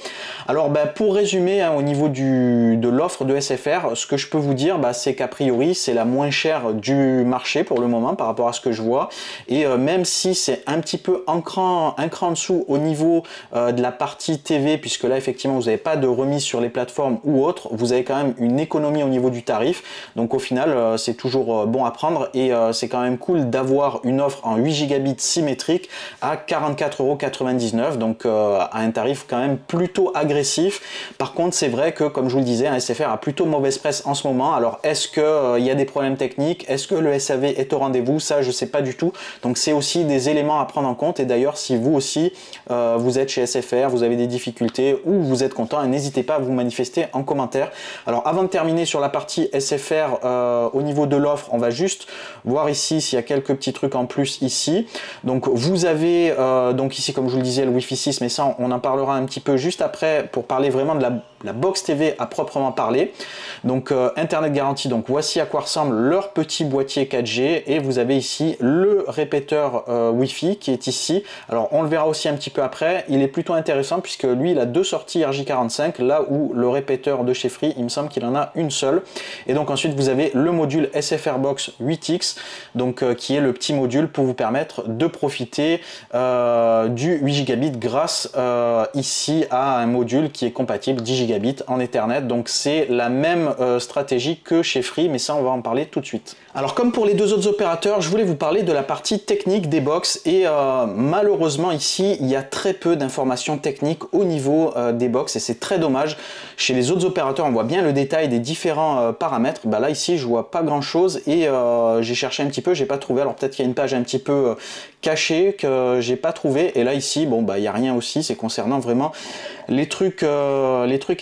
Alors pour résumer hein, au niveau de l'offre de SFR, ce que je peux vous dire c'est qu'a priori c'est la moins chère du marché pour le moment par rapport à ce que je vois, et même si c'est un petit peu un cran en dessous au niveau de la partie TV, puisque là effectivement vous n'avez pas de remise sur les plateformes ou autres, vous avez quand même une économie au niveau du tarif, donc au final c'est toujours bon à prendre, et c'est quand même cool d'avoir une offre en 8 gigabits symétrique à 44,99 €, donc à un tarif quand même plutôt agressif. Par contre c'est vrai que comme je vous le disais, un SFR a plutôt mauvaise presse en ce moment. Alors est-ce que il y a des problèmes techniques, est-ce que le SAV est au rendez-vous, ça je sais pas du tout, donc c'est aussi des éléments à prendre en compte. Et d'ailleurs si vous aussi vous êtes chez SFR, vous avez des difficultés ou vous êtes content, n'hésitez pas à vous manifester en commentaire. Alors avant de terminer sur la partie SFR au niveau de l'offre, on va juste voir ici s'il y a quelques petits trucs en plus ici. Donc vous avez donc ici comme je vous le disais le Wi-Fi 6, mais ça on en parlera un petit peu juste après pour parler vraiment de la box TV à proprement parler. Donc internet garantie, donc voici à quoi ressemble leur petit boîtier 4G, et vous avez ici le répéteur Wi-Fi qui est ici. Alors on le verra aussi un petit peu après, il est plutôt intéressant puisque lui il a deux sorties RJ45, là où le répéteur de chez Free il me semble qu'il en a une seule. Et donc ensuite vous avez le module SFR Box 8X, donc qui est le petit module pour vous permettre de profiter du 8 gigabits grâce ici à un module qui est compatible 10 gigabits en Ethernet. Donc c'est la même stratégie que chez Free, mais ça on va en parler tout de suite. Alors comme pour les deux autres opérateurs, je voulais vous parler de la partie technique des box, et malheureusement ici il y a très peu d'informations techniques au niveau des box, et c'est très dommage. Chez les autres opérateurs on voit bien le détail des différents paramètres, là ici je vois pas grand chose, et j'ai cherché un petit peu, j'ai pas trouvé. Alors peut-être qu'il y a une page un petit peu cachée que j'ai pas trouvé, et là ici il y a rien aussi, c'est concernant vraiment les trucs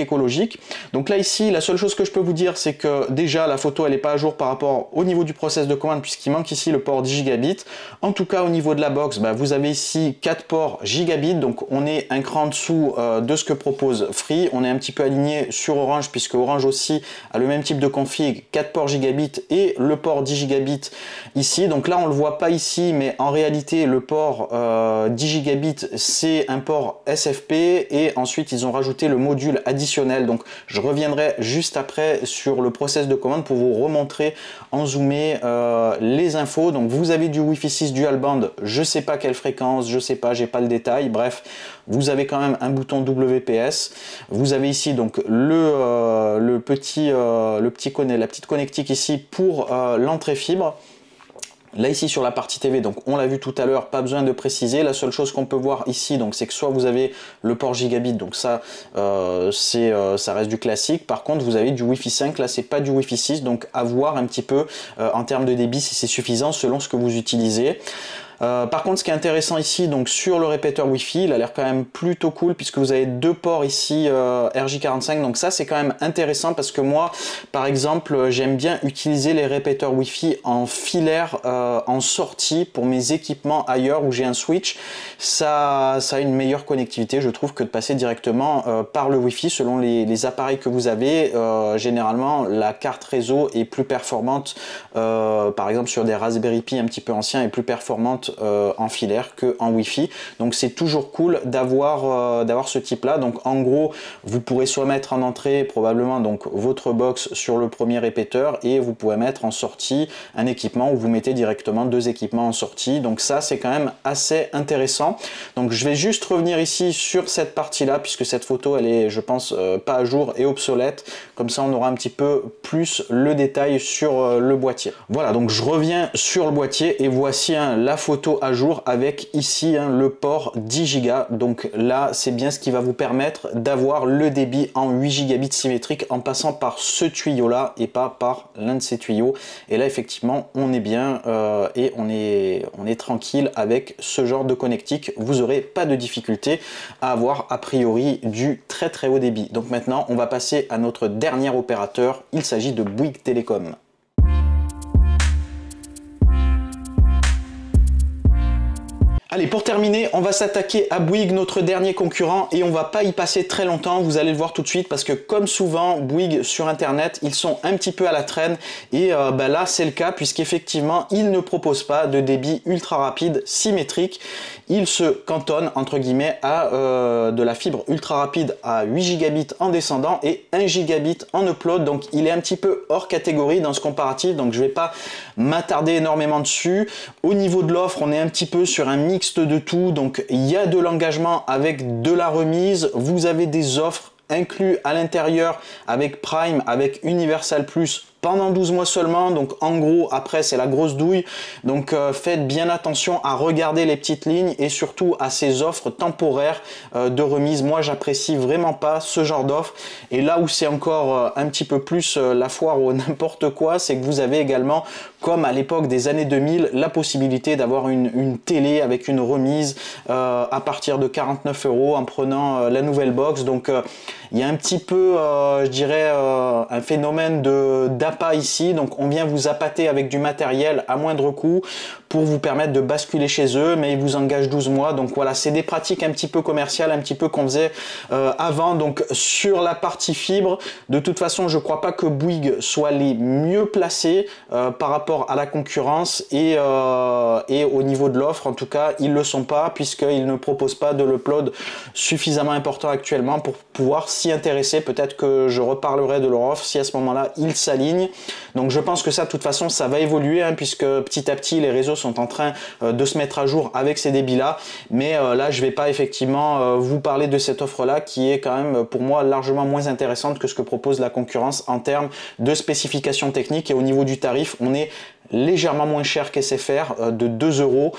écologiques. Donc là ici la seule chose que je peux vous dire, c'est que déjà la photo elle est pas à jour par rapport au niveau du process de commande, puisqu'il manque ici le port 10 gigabits. En tout cas au niveau de la box, vous avez ici 4 ports gigabits, donc on est un cran en dessous de ce que propose Free. On est un petit peu aligné sur Orange, puisque Orange aussi a le même type de config, 4 ports gigabits et le port 10 gigabits ici. Donc là on le voit pas ici, mais en réalité le port 10 gigabits c'est un port SFP, et ensuite ils ont rajouté le module additionnel. Donc je reviendrai juste après sur le process de commande pour vous remontrer en zoomé les infos. Donc vous avez du Wi-Fi 6 dual band, je sais pas quelle fréquence, je sais pas, j'ai pas le détail. Bref, vous avez quand même un bouton WPS. Vous avez ici donc la petite connectique ici pour l'entrée fibre. Là ici sur la partie TV, donc on l'a vu tout à l'heure, pas besoin de préciser. La seule chose qu'on peut voir ici, donc c'est que soit vous avez le port gigabit, donc ça ça reste du classique. Par contre vous avez du Wi-Fi 5, là c'est pas du Wi-Fi 6, donc à voir un petit peu en termes de débit si c'est suffisant selon ce que vous utilisez. Par contre ce qui est intéressant ici, donc sur le répéteur Wi-Fi, il a l'air quand même plutôt cool puisque vous avez deux ports ici RJ45, donc ça c'est quand même intéressant parce que moi par exemple j'aime bien utiliser les répéteurs Wi-Fi en filaire en sortie pour mes équipements ailleurs où j'ai un switch. Ça a une meilleure connectivité je trouve que de passer directement par le Wi-Fi selon les appareils que vous avez. Généralement la carte réseau est plus performante, par exemple sur des Raspberry Pi un petit peu anciens, est plus performante compte en filaire qu'en Wi-Fi. Donc c'est toujours cool d'avoir ce type là. Donc en gros vous pourrez soit mettre en entrée probablement donc votre box sur le premier répéteur, et vous pouvez mettre en sortie un équipement où vous mettez directement deux équipements en sortie. Donc ça c'est quand même assez intéressant. Donc je vais juste revenir ici sur cette partie là, puisque cette photo elle est, je pense, pas à jour et obsolète. Comme ça on aura un petit peu plus le détail sur le boîtier. Voilà, donc je reviens sur le boîtier et voici la photo à jour avec ici le port 10 Go. Donc là c'est bien ce qui va vous permettre d'avoir le débit en 8 gigabits symétrique en passant par ce tuyau là et pas par l'un de ces tuyaux. Et là effectivement on est bien et on est tranquille avec ce genre de connectique. Vous n'aurez pas de difficulté à avoir a priori du très très haut débit. Donc maintenant on va passer à notre dernier opérateur, il s'agit de Bouygues Télécom. Allez, pour terminer, on va s'attaquer à Bouygues, notre dernier concurrent, et on va pas y passer très longtemps, vous allez le voir tout de suite, parce que comme souvent, Bouygues sur internet, ils sont un petit peu à la traîne, et là c'est le cas, puisqu'effectivement, ils ne proposent pas de débit ultra rapide symétrique. Ils se cantonnent entre guillemets à de la fibre ultra rapide à 8 gigabits en descendant et 1 gigabit en upload, donc il est un petit peu hors catégorie dans ce comparatif, donc je vais pas m'attarder énormément dessus. Au niveau de l'offre, on est un petit peu sur un mixte de tout, donc il y a de l'engagement avec de la remise, vous avez des offres inclus à l'intérieur avec Prime, avec Universal Plus pendant 12 mois seulement. Donc en gros après c'est la grosse douille, donc faites bien attention à regarder les petites lignes et surtout à ces offres temporaires de remise. Moi j'apprécie vraiment pas ce genre d'offre, et là où c'est encore un petit peu plus la foire ou n'importe quoi, c'est que vous avez également, comme à l'époque des années 2000, la possibilité d'avoir une télé avec une remise à partir de 49 € en prenant la nouvelle box. Donc il y a un petit peu je dirais un phénomène d'appât ici, donc on vient vous appâter avec du matériel à moindre coût pour vous permettre de basculer chez eux, mais ils vous engagent 12 mois. Donc voilà, c'est des pratiques un petit peu commerciales, un petit peu qu'on faisait avant. Donc sur la partie fibre, de toute façon je crois pas que Bouygues soit les mieux placés par rapport à la concurrence, et au niveau de l'offre en tout cas ils le sont pas, puisqu'ils ne proposent pas de l'upload suffisamment important actuellement pour pouvoir s'y intéresser. Peut-être que je reparlerai de leur offre si à ce moment là ils s'alignent. Donc je pense que ça de toute façon ça va évoluer, puisque petit à petit les réseaux sont en train de se mettre à jour avec ces débits là, mais là je vais pas effectivement vous parler de cette offre là qui est quand même pour moi largement moins intéressante que ce que propose la concurrence en termes de spécifications techniques. Et au niveau du tarif, on est légèrement moins cher qu'SFR de 2 €,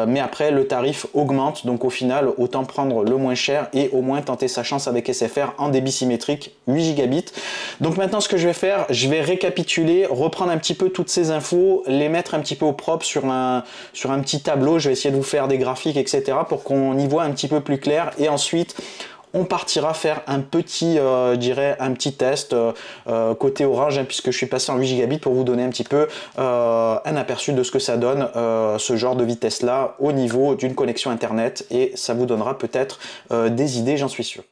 mais après le tarif augmente, donc au final autant prendre le moins cher et au moins tenter sa chance avec SFR en débit symétrique 8 gigabits. Donc maintenant ce que je vais faire, je vais récapituler, reprendre un petit peu toutes ces infos, les mettre un petit peu au propre sur un petit tableau. Je vais essayer de vous faire des graphiques etc pour qu'on y voit un petit peu plus clair, et ensuite on partira faire un petit, je dirais, un petit test côté Orange, puisque je suis passé en 8 gigabits pour vous donner un petit peu un aperçu de ce que ça donne, ce genre de vitesse là au niveau d'une connexion internet, et ça vous donnera peut-être des idées, j'en suis sûr.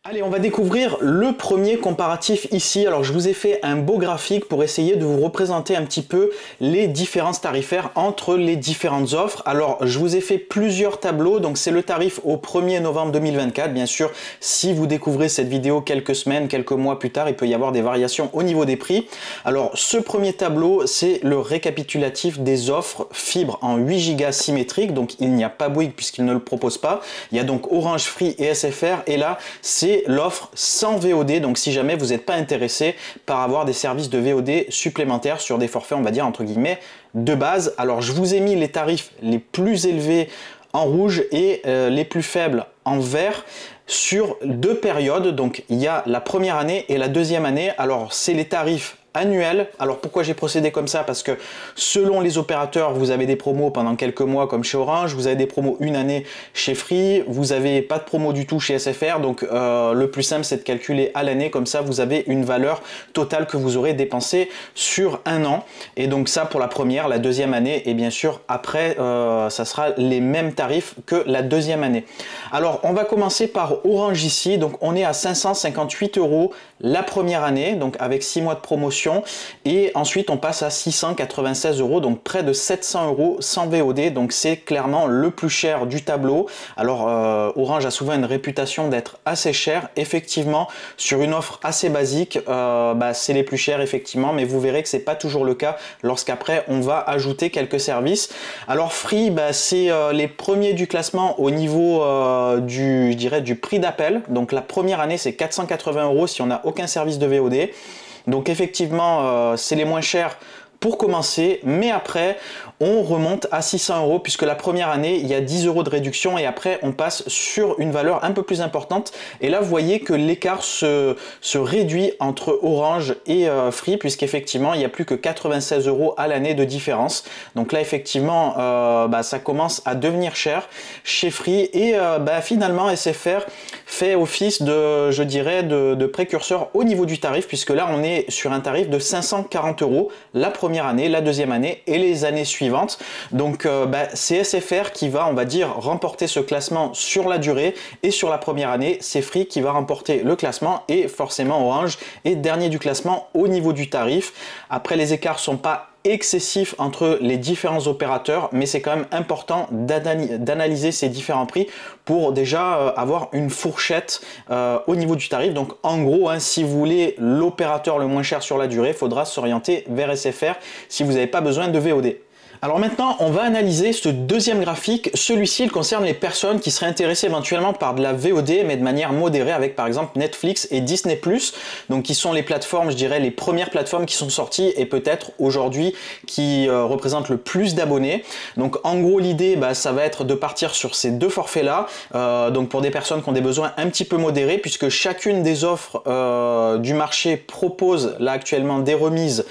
Allez, on va découvrir le premier comparatif ici. Alors je vous ai fait un beau graphique pour essayer de vous représenter un petit peu les différences tarifaires entre les différentes offres. Alors je vous ai fait plusieurs tableaux, donc c'est le tarif au 1er novembre 2024. Bien sûr, si vous découvrez cette vidéo quelques semaines, quelques mois plus tard, il peut y avoir des variations au niveau des prix. Alors ce premier tableau, c'est le récapitulatif des offres fibre en 8 Go symétrique. Donc il n'y a pas Bouygues puisqu'il ne le propose pas. Il y a donc Orange, Free et SFR, et là c'est l'offre sans VOD. Donc si jamais vous n'êtes pas intéressé par avoir des services de VOD supplémentaires sur des forfaits, on va dire entre guillemets de base. Alors je vous ai mis les tarifs les plus élevés en rouge et les plus faibles en vert sur deux périodes. Donc il y a la première année et la deuxième année. Alors c'est les tarifs annuel. Alors pourquoi j'ai procédé comme ça? Parce que selon les opérateurs, vous avez des promos pendant quelques mois comme chez Orange, vous avez des promos une année chez Free, vous n'avez pas de promo du tout chez SFR. Donc le plus simple c'est de calculer à l'année, comme ça vous avez une valeur totale que vous aurez dépensée sur un an. Et donc ça pour la première, la deuxième année, et bien sûr après ça sera les mêmes tarifs que la deuxième année. Alors on va commencer par Orange ici. Donc on est à 558 € la première année, donc avec 6 mois de promotion réduction. Et ensuite, on passe à 696 €, donc près de 700 € sans VOD. Donc c'est clairement le plus cher du tableau. Alors Orange a souvent une réputation d'être assez cher. Effectivement, sur une offre assez basique, c'est les plus chers effectivement, mais vous verrez que c'est pas toujours le cas lorsqu'après on va ajouter quelques services. Alors Free, c'est les premiers du classement au niveau je dirais du prix d'appel. Donc la première année c'est 480 € si on n'a aucun service de VOD. Donc effectivement c'est les moins chers pour commencer, mais après on remonte à 600 € puisque la première année il y a 10 € de réduction et après on passe sur une valeur un peu plus importante. Et là vous voyez que l'écart se réduit entre Orange et Free, puisqu'effectivement il n'y a plus que 96 € à l'année de différence. Donc là effectivement ça commence à devenir cher chez Free et finalement SFR fait office de, je dirais, de précurseur au niveau du tarif, puisque là on est sur un tarif de 540 € la première année, la deuxième année et les années suivantes. Donc c'est SFR qui va, on va dire, remporter ce classement sur la durée, et sur la première année c'est Free qui va remporter le classement et forcément Orange est dernier du classement au niveau du tarif. Après les écarts sont pas excessif entre les différents opérateurs, mais c'est quand même important d'analyser ces différents prix pour déjà avoir une fourchette au niveau du tarif. Donc en gros, si vous voulez l'opérateur le moins cher sur la durée, il faudra s'orienter vers SFR si vous n'avez pas besoin de VOD. Alors maintenant, on va analyser ce deuxième graphique. Celui-ci, il concerne les personnes qui seraient intéressées éventuellement par de la VOD, mais de manière modérée, avec par exemple Netflix et Disney+, donc qui sont les plateformes, je dirais, les premières plateformes qui sont sorties et peut-être aujourd'hui qui représentent le plus d'abonnés. Donc en gros, l'idée, ça va être de partir sur ces deux forfaits-là, donc pour des personnes qui ont des besoins un petit peu modérés, puisque chacune des offres du marché propose là actuellement des remises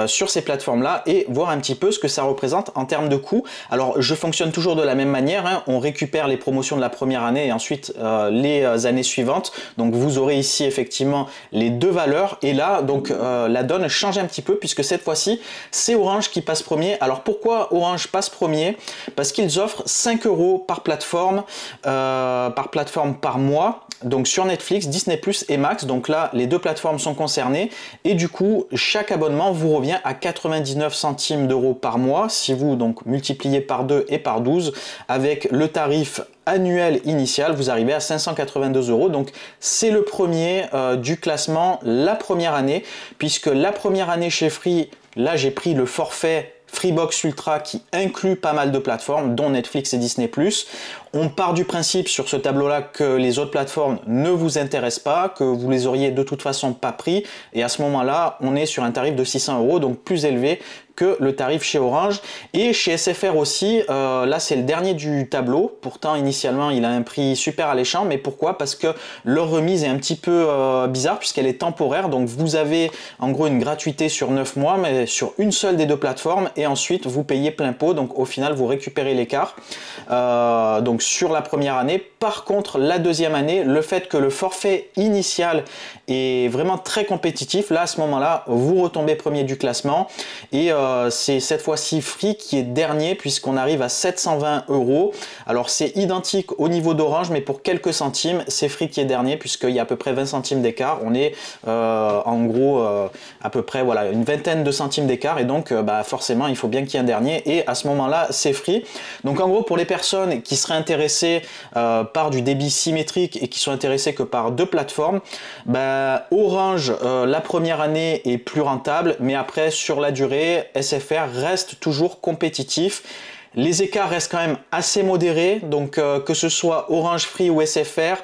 sur ces plateformes-là, et voir un petit peu ce que ça représente en termes de coûts. Alors je fonctionne toujours de la même manière, on récupère les promotions de la première année et ensuite les années suivantes. Donc vous aurez ici effectivement les deux valeurs, et là donc la donne change un petit peu, puisque cette fois-ci c'est Orange qui passe premier. Alors pourquoi Orange passe premier? Parce qu'ils offrent 5 € par plateforme par mois, donc sur Netflix, Disney+ et Max. Donc là les deux plateformes sont concernées, et du coup chaque abonnement vous revient à 99 centimes d'euros par mois. Si vous donc multipliez par 2 et par 12 avec le tarif annuel initial, vous arrivez à 582 €. Donc c'est le premier du classement la première année, puisque la première année chez Free, là j'ai pris le forfait Freebox Ultra qui inclut pas mal de plateformes dont Netflix et Disney+. On part du principe sur ce tableau-là que les autres plateformes ne vous intéressent pas, que vous les auriez de toute façon pas pris, et à ce moment-là, on est sur un tarif de 600 €, donc plus élevé que le tarif chez Orange. Et chez SFR aussi, là c'est le dernier du tableau. Pourtant initialement il a un prix super alléchant, mais pourquoi? Parce que leur remise est un petit peu bizarre, puisqu'elle est temporaire. Donc vous avez en gros une gratuité sur 9 mois, mais sur une seule des deux plateformes, et ensuite vous payez plein pot. Donc au final vous récupérez l'écart donc sur la première année. Par contre la deuxième année, le fait que le forfait initial est vraiment très compétitif, là à ce moment-là vous retombez premier du classement, et c'est cette fois-ci Free qui est dernier, puisqu'on arrive à 720 €. Alors c'est identique au niveau d'Orange, mais pour quelques centimes, c'est Free qui est dernier, puisqu'il y a à peu près 20 centimes d'écart. On est en gros à peu près voilà une vingtaine de centimes d'écart, et donc forcément il faut bien qu'il y ait un dernier, et à ce moment-là c'est Free. Donc en gros, pour les personnes qui seraient intéressées par du débit symétrique et qui sont intéressées que par deux plateformes, Orange la première année est plus rentable, mais après sur la durée SFR reste toujours compétitif. Les écarts restent quand même assez modérés, donc que ce soit Orange, Free ou SFR,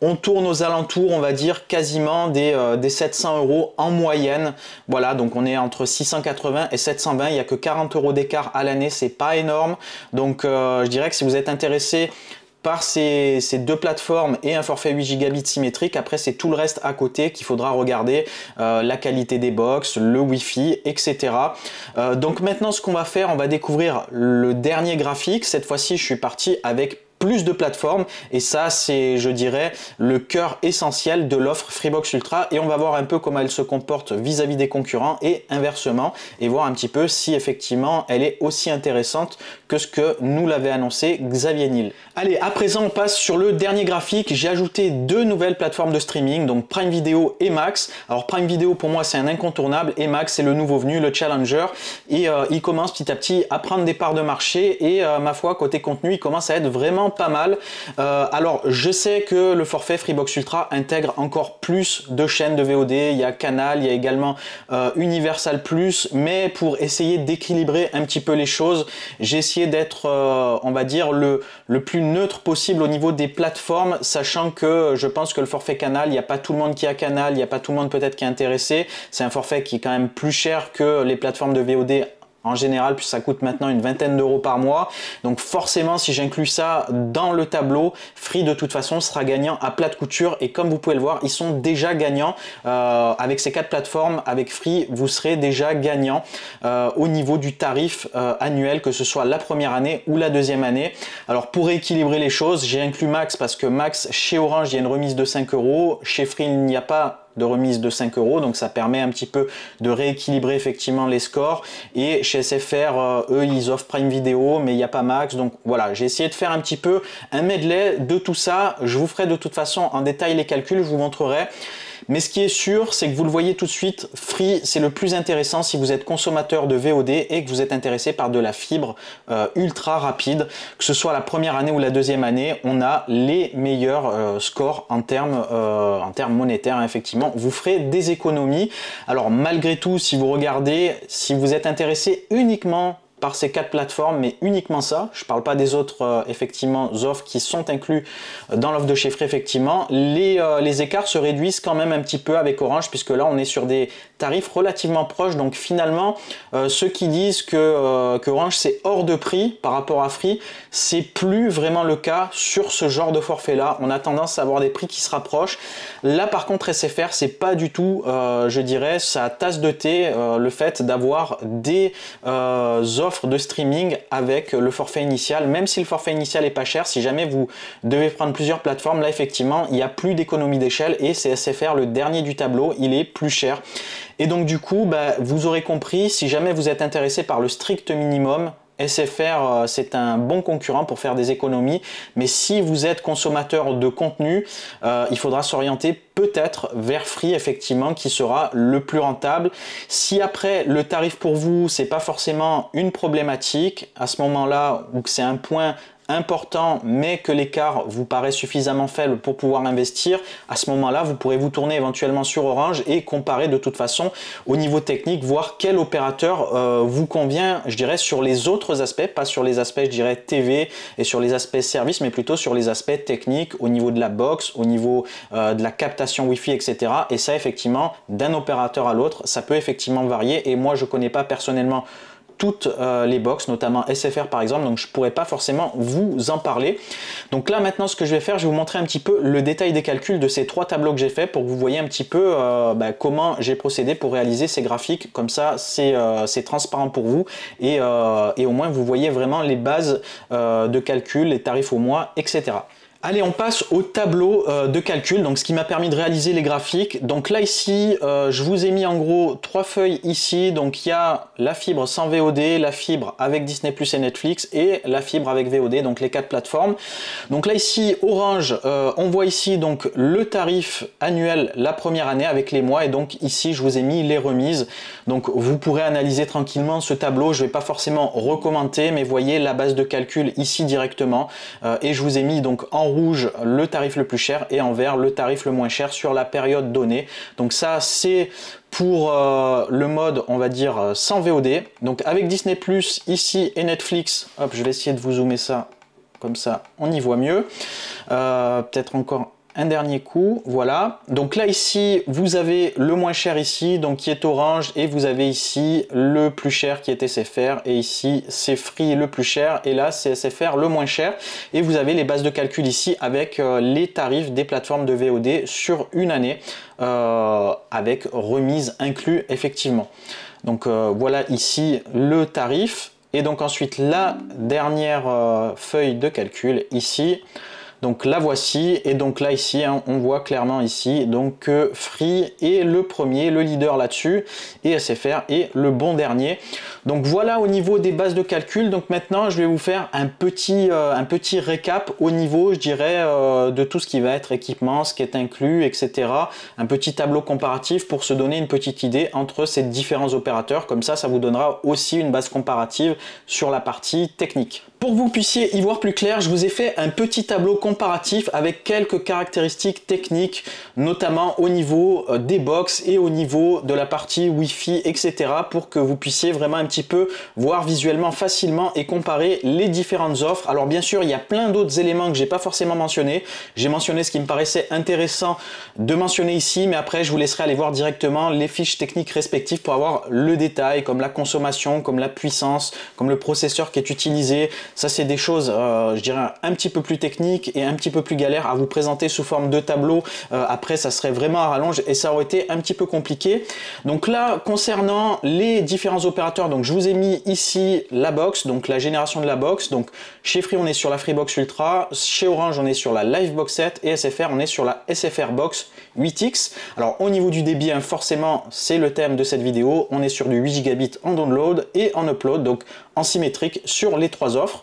on tourne aux alentours, on va dire, quasiment des 700 € en moyenne. Voilà, donc on est entre 680 et 720, il n'y a que 40 € d'écart à l'année, c'est pas énorme. Donc je dirais que si vous êtes intéressé par ces deux plateformes et un forfait 8 gigabits symétrique, après c'est tout le reste à côté qu'il faudra regarder, la qualité des box, le Wi-Fi, etc. Donc maintenant ce qu'on va faire, on va découvrir le dernier graphique. Cette fois-ci je suis parti avec plus de plateformes et ça c'est, je dirais, le cœur essentiel de l'offre Freebox Ultra et on va voir un peu comment elle se comporte vis-à-vis des concurrents et inversement et voir un petit peu si effectivement elle est aussi intéressante que ce que nous l'avait annoncé Xavier Niel. Allez, à présent on passe sur le dernier graphique. J'ai ajouté deux nouvelles plateformes de streaming, donc Prime Video et Max. Alors Prime Video pour moi c'est un incontournable et Max c'est le nouveau venu, le challenger et il commence petit à petit à prendre des parts de marché et ma foi côté contenu il commence à être vraiment pas mal. Alors je sais que le forfait Freebox Ultra intègre encore plus de chaînes de VOD, il y a Canal, il y a également Universal Plus, mais pour essayer d'équilibrer un petit peu les choses, j'ai essayé d'être on va dire le plus neutre possible au niveau des plateformes, sachant que je pense que le forfait Canal, il n'y a pas tout le monde qui a Canal, il n'y a pas tout le monde peut-être qui est intéressé, c'est un forfait qui est quand même plus cher que les plateformes de VOD en général, puis ça coûte maintenant une vingtaine d'euros par mois. Donc forcément, si j'inclus ça dans le tableau, Free de toute façon sera gagnant à plat de couture. Et comme vous pouvez le voir, ils sont déjà gagnants. Avec ces 4 plateformes, avec Free, vous serez déjà gagnant au niveau du tarif annuel, que ce soit la première année ou la deuxième année. Alors pour rééquilibrer les choses, j'ai inclus Max parce que Max, chez Orange, il y a une remise de 5 euros. Chez Free, il n'y a pas de remise de 5 euros, donc ça permet un petit peu de rééquilibrer effectivement les scores. Et chez SFR, eux ils offrent Prime Video mais il n'y a pas Max, donc voilà, j'ai essayé de faire un petit peu un medley de tout ça. Je vous ferai de toute façon en détail les calculs, je vous montrerai. Mais ce qui est sûr, c'est que vous le voyez tout de suite, Free, c'est le plus intéressant si vous êtes consommateur de VOD et que vous êtes intéressé par de la fibre ultra rapide. Que ce soit la première année ou la deuxième année, on a les meilleurs scores en termes monétaires, hein, effectivement. Vous ferez des économies. Alors malgré tout, si vous regardez, si vous êtes intéressé uniquement par ces 4 plateformes, mais uniquement ça, je ne parle pas des autres effectivement offres qui sont inclus dans l'offre de chez Free, effectivement, les écarts se réduisent quand même un petit peu avec Orange, puisque là on est sur des tarifs relativement proches, donc finalement ceux qui disent que Orange c'est hors de prix par rapport à Free, c'est plus vraiment le cas sur ce genre de forfait là. On a tendance à avoir des prix qui se rapprochent. Là par contre SFR c'est pas du tout, je dirais, sa tasse de thé, le fait d'avoir des offres de streaming avec le forfait initial, même si le forfait initial est pas cher. Si jamais vous devez prendre plusieurs plateformes, là effectivement il n'y a plus d'économie d'échelle et c'est SFR le dernier du tableau, il est plus cher. Et donc du coup vous aurez compris, si jamais vous êtes intéressé par le strict minimum, SFR c'est un bon concurrent pour faire des économies, mais si vous êtes consommateur de contenu, il faudra s'orienter peut-être vers Free effectivement qui sera le plus rentable. Si après le tarif pour vous c'est pas forcément une problématique, à ce moment-là ou que c'est un point important mais que l'écart vous paraît suffisamment faible pour pouvoir investir, à ce moment-là vous pourrez vous tourner éventuellement sur Orange et comparer de toute façon au niveau technique, voir quel opérateur vous convient, je dirais, sur les autres aspects, pas sur les aspects je dirais TV et sur les aspects services, mais plutôt sur les aspects techniques au niveau de la box, au niveau de la captation Wi-Fi, etc. Et ça effectivement d'un opérateur à l'autre ça peut effectivement varier et moi je connais pas personnellement toutes les box, notamment SFR par exemple, donc je pourrais pas forcément vous en parler. Donc là maintenant ce que je vais faire, je vais vous montrer un petit peu le détail des calculs de ces 3 tableaux que j'ai fait pour que vous voyez un petit peu comment j'ai procédé pour réaliser ces graphiques. Comme ça c'est transparent pour vous et au moins vous voyez vraiment les bases de calcul, les tarifs au mois, etc. Allez, on passe au tableau de calcul, donc ce qui m'a permis de réaliser les graphiques. Donc là ici, je vous ai mis en gros 3 feuilles ici. Donc il y a la fibre sans VOD, la fibre avec Disney Plus et Netflix et la fibre avec VOD, donc les 4 plateformes. Donc là ici, Orange, on voit ici donc le tarif annuel la première année avec les mois et donc ici je vous ai mis les remises. Donc vous pourrez analyser tranquillement ce tableau, je ne vais pas forcément recommenter, mais voyez la base de calcul ici directement et je vous ai mis donc en rouge le tarif le plus cher et en vert le tarif le moins cher sur la période donnée. Donc ça c'est pour le mode on va dire sans VOD. Donc avec Disney Plus ici et Netflix, hop je vais essayer de vous zoomer ça comme ça on y voit mieux. Peut-être encore un dernier coup, voilà. Donc là ici vous avez le moins cher ici, donc qui est Orange, et vous avez ici le plus cher qui est SFR, et ici c'est Free le plus cher, et là c'est SFR le moins cher, et vous avez les bases de calcul ici avec les tarifs des plateformes de VOD sur une année, avec remise inclus effectivement. Donc voilà ici le tarif. Et donc ensuite la dernière feuille de calcul ici. Donc la voici, et donc là ici, hein, on voit clairement ici donc que Free est le premier, le leader là-dessus, et SFR est le bon dernier. Donc voilà au niveau des bases de calcul. Donc maintenant je vais vous faire un petit récap au niveau, je dirais, de tout ce qui va être équipement, ce qui est inclus, etc. Un petit tableau comparatif pour se donner une petite idée entre ces différents opérateurs. Comme ça vous donnera aussi une base comparative sur la partie technique. Pour que vous puissiez y voir plus clair, je vous ai fait un petit tableau comparatif avec quelques caractéristiques techniques, notamment au niveau des box et au niveau de la partie Wi-Fi, etc. pour que vous puissiez vraiment un petit peu voir visuellement facilement et comparer les différentes offres. Alors bien sûr, il y a plein d'autres éléments que j'ai pas forcément mentionnés. J'ai mentionné ce qui me paraissait intéressant de mentionner ici, mais après je vous laisserai aller voir directement les fiches techniques respectives pour avoir le détail, comme la consommation, comme la puissance, comme le processeur qui est utilisé. Ça, c'est des choses, je dirais, un petit peu plus techniques et un petit peu plus galères à vous présenter sous forme de tableau. Après, ça serait vraiment à rallonge et ça aurait été un petit peu compliqué. Donc là, concernant les différents opérateurs, donc je vous ai mis ici la box, donc la génération de la box. Donc chez Free, on est sur la Freebox Ultra. Chez Orange, on est sur la Livebox 7 et SFR, on est sur la SFR Box 8X. Alors au niveau du débit, hein, forcément, c'est le thème de cette vidéo. On est sur du 8 gigabits en download et en upload, donc en symétrique sur les trois offres.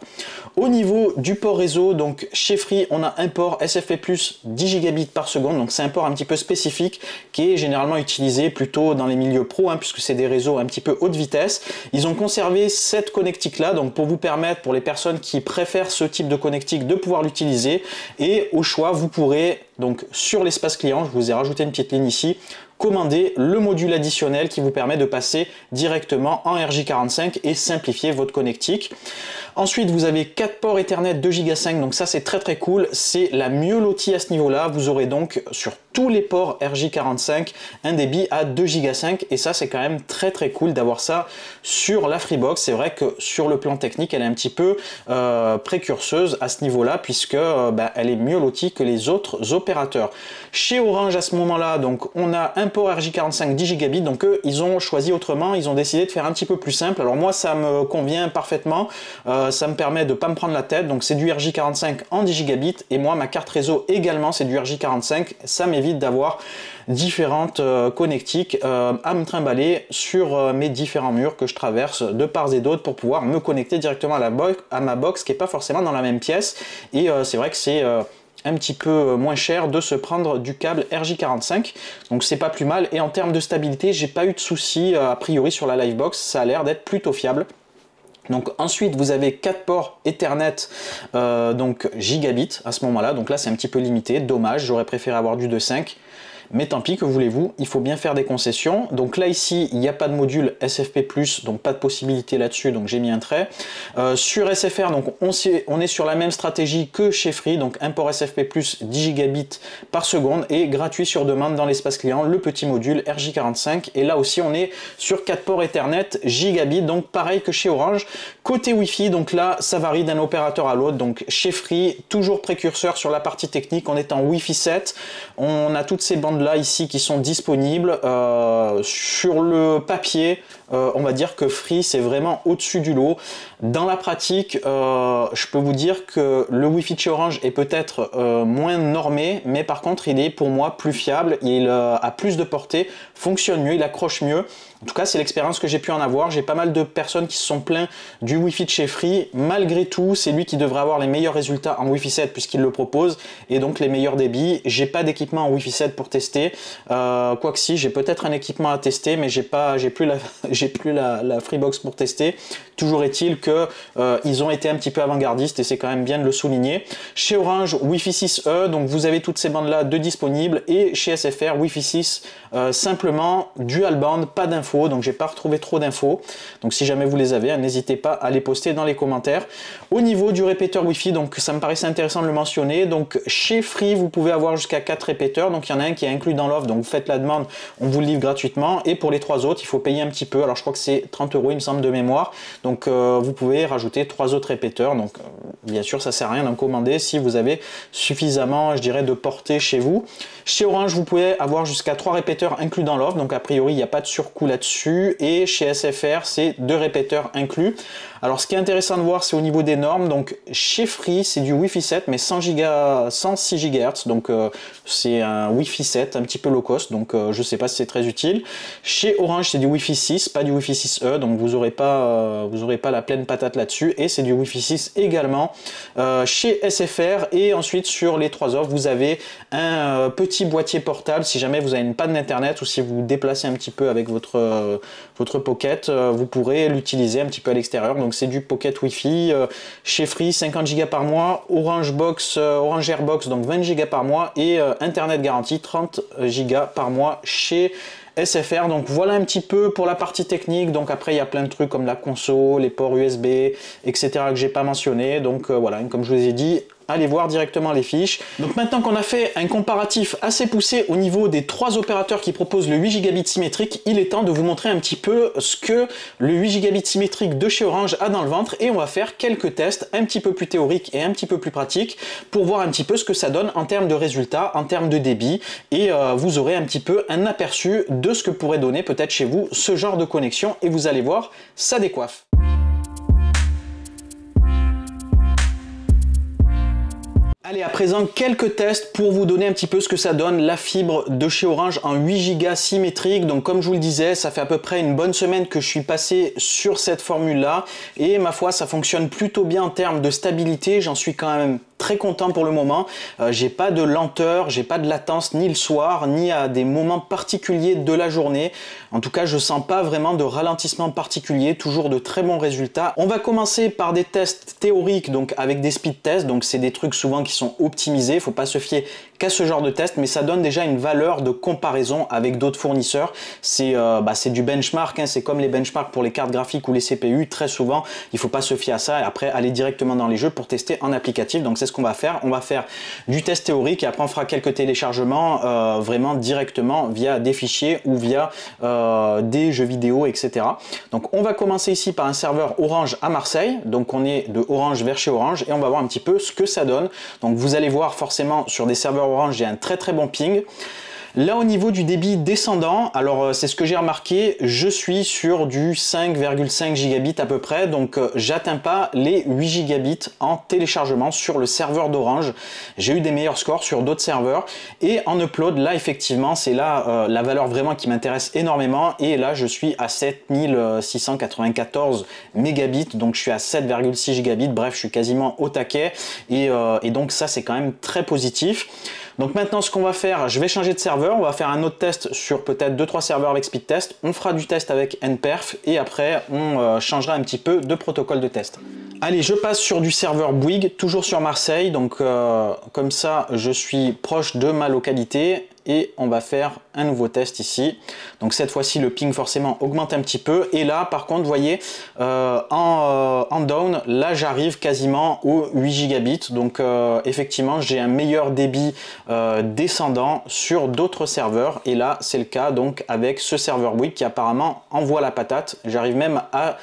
Au niveau du port réseau, donc chez Free, on a un port SFP+ 10 gigabits par seconde, donc c'est un port un petit peu spécifique qui est généralement utilisé plutôt dans les milieux pro, hein, puisque c'est des réseaux un petit peu haute vitesse. Ils ont conservé cette connectique là, donc pour vous permettre, pour les personnes qui préfèrent ce type de connectique, de pouvoir l'utiliser. Et au choix, vous pourrez donc sur l'espace client, je vous ai rajouté une petite ligne ici, commander le module additionnel qui vous permet de passer directement en RJ45 et simplifier votre connectique. Ensuite, vous avez 4 ports Ethernet 2 Go 5, donc ça c'est très cool, c'est la mieux lotie à ce niveau-là. Vous aurez donc sur tous les ports RJ45 un débit à 2 Go 5 et ça c'est quand même très cool d'avoir ça sur la Freebox. C'est vrai que sur le plan technique, elle est un petit peu précurseuse à ce niveau-là puisque elle est mieux lotie que les autres opérateurs. Chez Orange à ce moment-là, donc on a un port RJ45 10 gigabits, donc eux ils ont choisi autrement, ils ont décidé de faire un petit peu plus simple. Alors moi ça me convient parfaitement. Ça me permet de ne pas me prendre la tête, donc c'est du RJ45 en 10 gigabits et moi ma carte réseau également c'est du RJ45, ça m'évite d'avoir différentes connectiques à me trimballer sur mes différents murs que je traverse de part et d'autre pour pouvoir me connecter directement à ma box qui n'est pas forcément dans la même pièce. Et c'est vrai que c'est un petit peu moins cher de se prendre du câble RJ45, donc c'est pas plus mal. Et en termes de stabilité, j'ai pas eu de soucis a priori sur la Livebox, ça a l'air d'être plutôt fiable. Donc ensuite vous avez 4 ports Ethernet donc gigabits à ce moment là, donc là c'est un petit peu limité, dommage, j'aurais préféré avoir du 2.5. Mais tant pis, que voulez-vous, il faut bien faire des concessions. Donc là ici, il n'y a pas de module SFP+, donc pas de possibilité là-dessus, donc j'ai mis un trait. Sur SFR, donc on est sur la même stratégie que chez Free, donc un port SFP+, 10 gigabits par seconde et gratuit sur demande dans l'espace client, le petit module RJ45. Et là aussi, on est sur 4 ports Ethernet gigabits, donc pareil que chez Orange. Côté Wi-Fi, donc là, ça varie d'un opérateur à l'autre. Donc chez Free, toujours précurseur sur la partie technique, on est en Wi-Fi 7. On a toutes ces bandes là ici qui sont disponibles. Sur le papier, on va dire que Free c'est vraiment au-dessus du lot. Dans la pratique, je peux vous dire que le Wi-Fi de chez Orange est peut-être moins normé, mais par contre il est pour moi plus fiable, il a plus de portée, fonctionne mieux, il accroche mieux. En tout cas, c'est l'expérience que j'ai pu en avoir. J'ai pas mal de personnes qui se sont plaints du Wi-Fi de chez Free. Malgré tout, c'est lui qui devrait avoir les meilleurs résultats en Wi-Fi 7 puisqu'il le propose et donc les meilleurs débits. J'ai pas d'équipement en Wi-Fi 7 pour tester. Quoique si, j'ai peut-être un équipement à tester, mais j'ai plus la Freebox pour tester. Toujours est-il que ils ont été un petit peu avant-gardistes et c'est quand même bien de le souligner. Chez Orange, Wi-Fi 6E, donc vous avez toutes ces bandes-là de disponibles, et chez SFR, Wi-Fi 6 simplement dual band, pas d'infos. Donc j'ai pas retrouvé trop d'infos, donc si jamais vous les avez, n'hésitez pas à les poster dans les commentaires. Au niveau du répéteur Wi-Fi, donc ça me paraissait intéressant de le mentionner, donc chez Free vous pouvez avoir jusqu'à 4 répéteurs, donc il y en a un qui est inclus dans l'offre, donc vous faites la demande, on vous le livre gratuitement, et pour les 3 autres il faut payer un petit peu, alors je crois que c'est 30 € il me semble de mémoire, donc vous pouvez rajouter 3 autres répéteurs, donc bien sûr ça sert à rien d'en commander si vous avez suffisamment, je dirais, de portée chez vous. Chez Orange vous pouvez avoir jusqu'à 3 répéteurs inclus dans l'offre, donc a priori il n'y a pas de surcoût là-dessus. là-dessus, et chez SFR c'est 2 répéteurs inclus. Alors ce qui est intéressant de voir, c'est au niveau des normes. Donc chez Free c'est du Wi-Fi 7 mais 106 GHz, donc c'est un Wi-Fi 7 un petit peu low cost, donc je sais pas si c'est très utile. Chez Orange c'est du Wi-Fi 6, pas du Wi-Fi 6E, donc vous aurez pas la pleine patate là-dessus, et c'est du Wi-Fi 6 également chez SFR. Et ensuite sur les 3 offres vous avez un petit boîtier portable si jamais vous avez une panne d'internet, ou si vous vous déplacez un petit peu avec votre Pocket, vous pourrez l'utiliser un petit peu à l'extérieur. Donc c'est du Pocket Wi-Fi. Chez Free 50 Go par mois, Orange Airbox donc 20 Go par mois, et internet garantie 30 Go par mois chez SFR. Donc voilà un petit peu pour la partie technique. Donc après il y a plein de trucs comme la console, les ports USB, etc. que j'ai pas mentionné. Donc voilà, comme je vous ai dit, allez voir directement les fiches. Donc maintenant qu'on a fait un comparatif assez poussé au niveau des 3 opérateurs qui proposent le 8 Gb symétrique, il est temps de vous montrer un petit peu ce que le 8 Gb symétrique de chez Orange a dans le ventre, et on va faire quelques tests un petit peu plus théoriques et un petit peu plus pratiques pour voir un petit peu ce que ça donne en termes de résultats, en termes de débit, et vous aurez un petit peu un aperçu de ce que pourrait donner peut-être chez vous ce genre de connexion, et vous allez voir, ça décoiffe. Allez, à présent, quelques tests pour vous donner un petit peu ce que ça donne, la fibre de chez Orange en 8 Go symétrique. Donc comme je vous le disais, ça fait à peu près une bonne semaine que je suis passé sur cette formule-là, et ma foi, ça fonctionne plutôt bien en termes de stabilité. J'en suis quand même très content pour le moment. J'ai pas de lenteur, j'ai pas de latence ni le soir, ni à des moments particuliers de la journée. En tout cas, je sens pas vraiment de ralentissement particulier, toujours de très bons résultats. On va commencer par des tests théoriques, donc avec des speed tests. Donc c'est des trucs souvent qui sont optimisés, faut pas se fier qu'à ce genre de test, mais ça donne déjà une valeur de comparaison avec d'autres fournisseurs. C'est du benchmark, hein. C'est comme les benchmarks pour les cartes graphiques ou les CPU. Très souvent, il faut pas se fier à ça et après aller directement dans les jeux pour tester en applicatif. Donc c'est ce qu'on va faire. On va faire du test théorique et après on fera quelques téléchargements vraiment directement via des fichiers ou via des jeux vidéo, etc. Donc on va commencer ici par un serveur Orange à Marseille. Donc on est de Orange vers chez Orange et on va voir un petit peu ce que ça donne. Donc vous allez voir forcément sur des serveurs Orange, j'ai un très bon ping. Là au niveau du débit descendant, alors c'est ce que j'ai remarqué, je suis sur du 5,5 gigabits à peu près, donc j'atteins pas les 8 gigabits en téléchargement sur le serveur d'Orange. J'ai eu des meilleurs scores sur d'autres serveurs, et en upload, là effectivement c'est là la valeur vraiment qui m'intéresse énormément, et là je suis à 7694 mégabits, donc je suis à 7,6 gigabits, bref je suis quasiment au taquet, et donc ça c'est quand même très positif. Donc maintenant ce qu'on va faire, je vais changer de serveur, on va faire un autre test sur peut-être 2-3 serveurs avec speed test, on fera du test avec nperf et après on changera un petit peu de protocole de test. Allez, je passe sur du serveur Bouygues, toujours sur Marseille, donc comme ça je suis proche de ma localité. Et on va faire un nouveau test ici. Donc cette fois-ci le ping forcément augmente un petit peu. Et là par contre vous voyez en down, là j'arrive quasiment aux 8 gigabits. Donc effectivement j'ai un meilleur débit descendant sur d'autres serveurs. Et là c'est le cas donc avec ce serveur Bouygues qui apparemment envoie la patate. J'arrive même à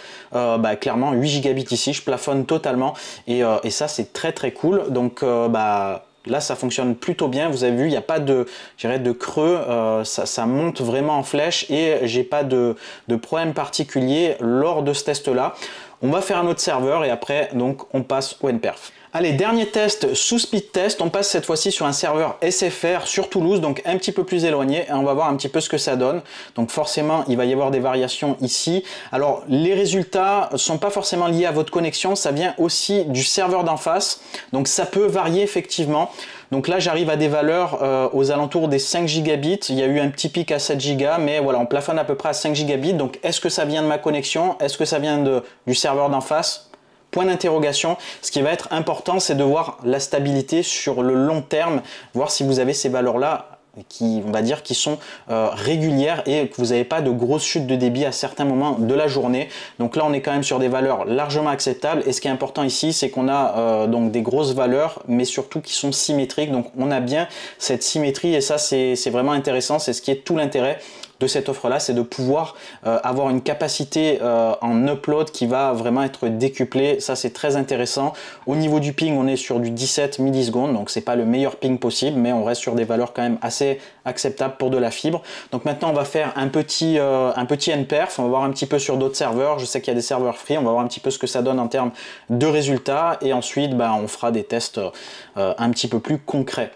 clairement 8 gigabits ici. Je plafonne totalement. Et ça c'est très cool. Donc là, ça fonctionne plutôt bien. Vous avez vu, il n'y a pas de creux. Ça monte vraiment en flèche et j'ai pas de problème particulier lors de ce test-là. On va faire un autre serveur et après, donc, on passe au nperf. Allez, dernier test sous speed test, on passe cette fois-ci sur un serveur SFR sur Toulouse, donc un petit peu plus éloigné, et on va voir un petit peu ce que ça donne. Donc forcément, il va y avoir des variations ici. Alors, les résultats ne sont pas forcément liés à votre connexion, ça vient aussi du serveur d'en face, donc ça peut varier effectivement. Donc là, j'arrive à des valeurs aux alentours des 5 gigabits. Il y a eu un petit pic à 7 gigas, mais voilà, on plafonne à peu près à 5 gigabits. Donc, est-ce que ça vient de ma connexion? Est-ce que ça vient du serveur d'en face? Point d'interrogation. Ce qui va être important, c'est de voir la stabilité sur le long terme, voir si vous avez ces valeurs-là qui, on va dire, qui sont régulières et que vous n'avez pas de grosses chutes de débit à certains moments de la journée. Donc là, on est quand même sur des valeurs largement acceptables. Et ce qui est important ici, c'est qu'on a donc des grosses valeurs, mais surtout qui sont symétriques. Donc on a bien cette symétrie et ça, c'est vraiment intéressant. C'est ce qui est tout l'intérêt de cette offre-là, c'est de pouvoir avoir une capacité en upload qui va vraiment être décuplée. Ça, c'est très intéressant. Au niveau du ping, on est sur du 17 millisecondes, donc c'est pas le meilleur ping possible, mais on reste sur des valeurs quand même assez acceptables pour de la fibre. Donc maintenant, on va faire un petit nperf. On va voir un petit peu sur d'autres serveurs. Je sais qu'il y a des serveurs free. On va voir un petit peu ce que ça donne en termes de résultats. Et ensuite, on fera des tests un petit peu plus concrets.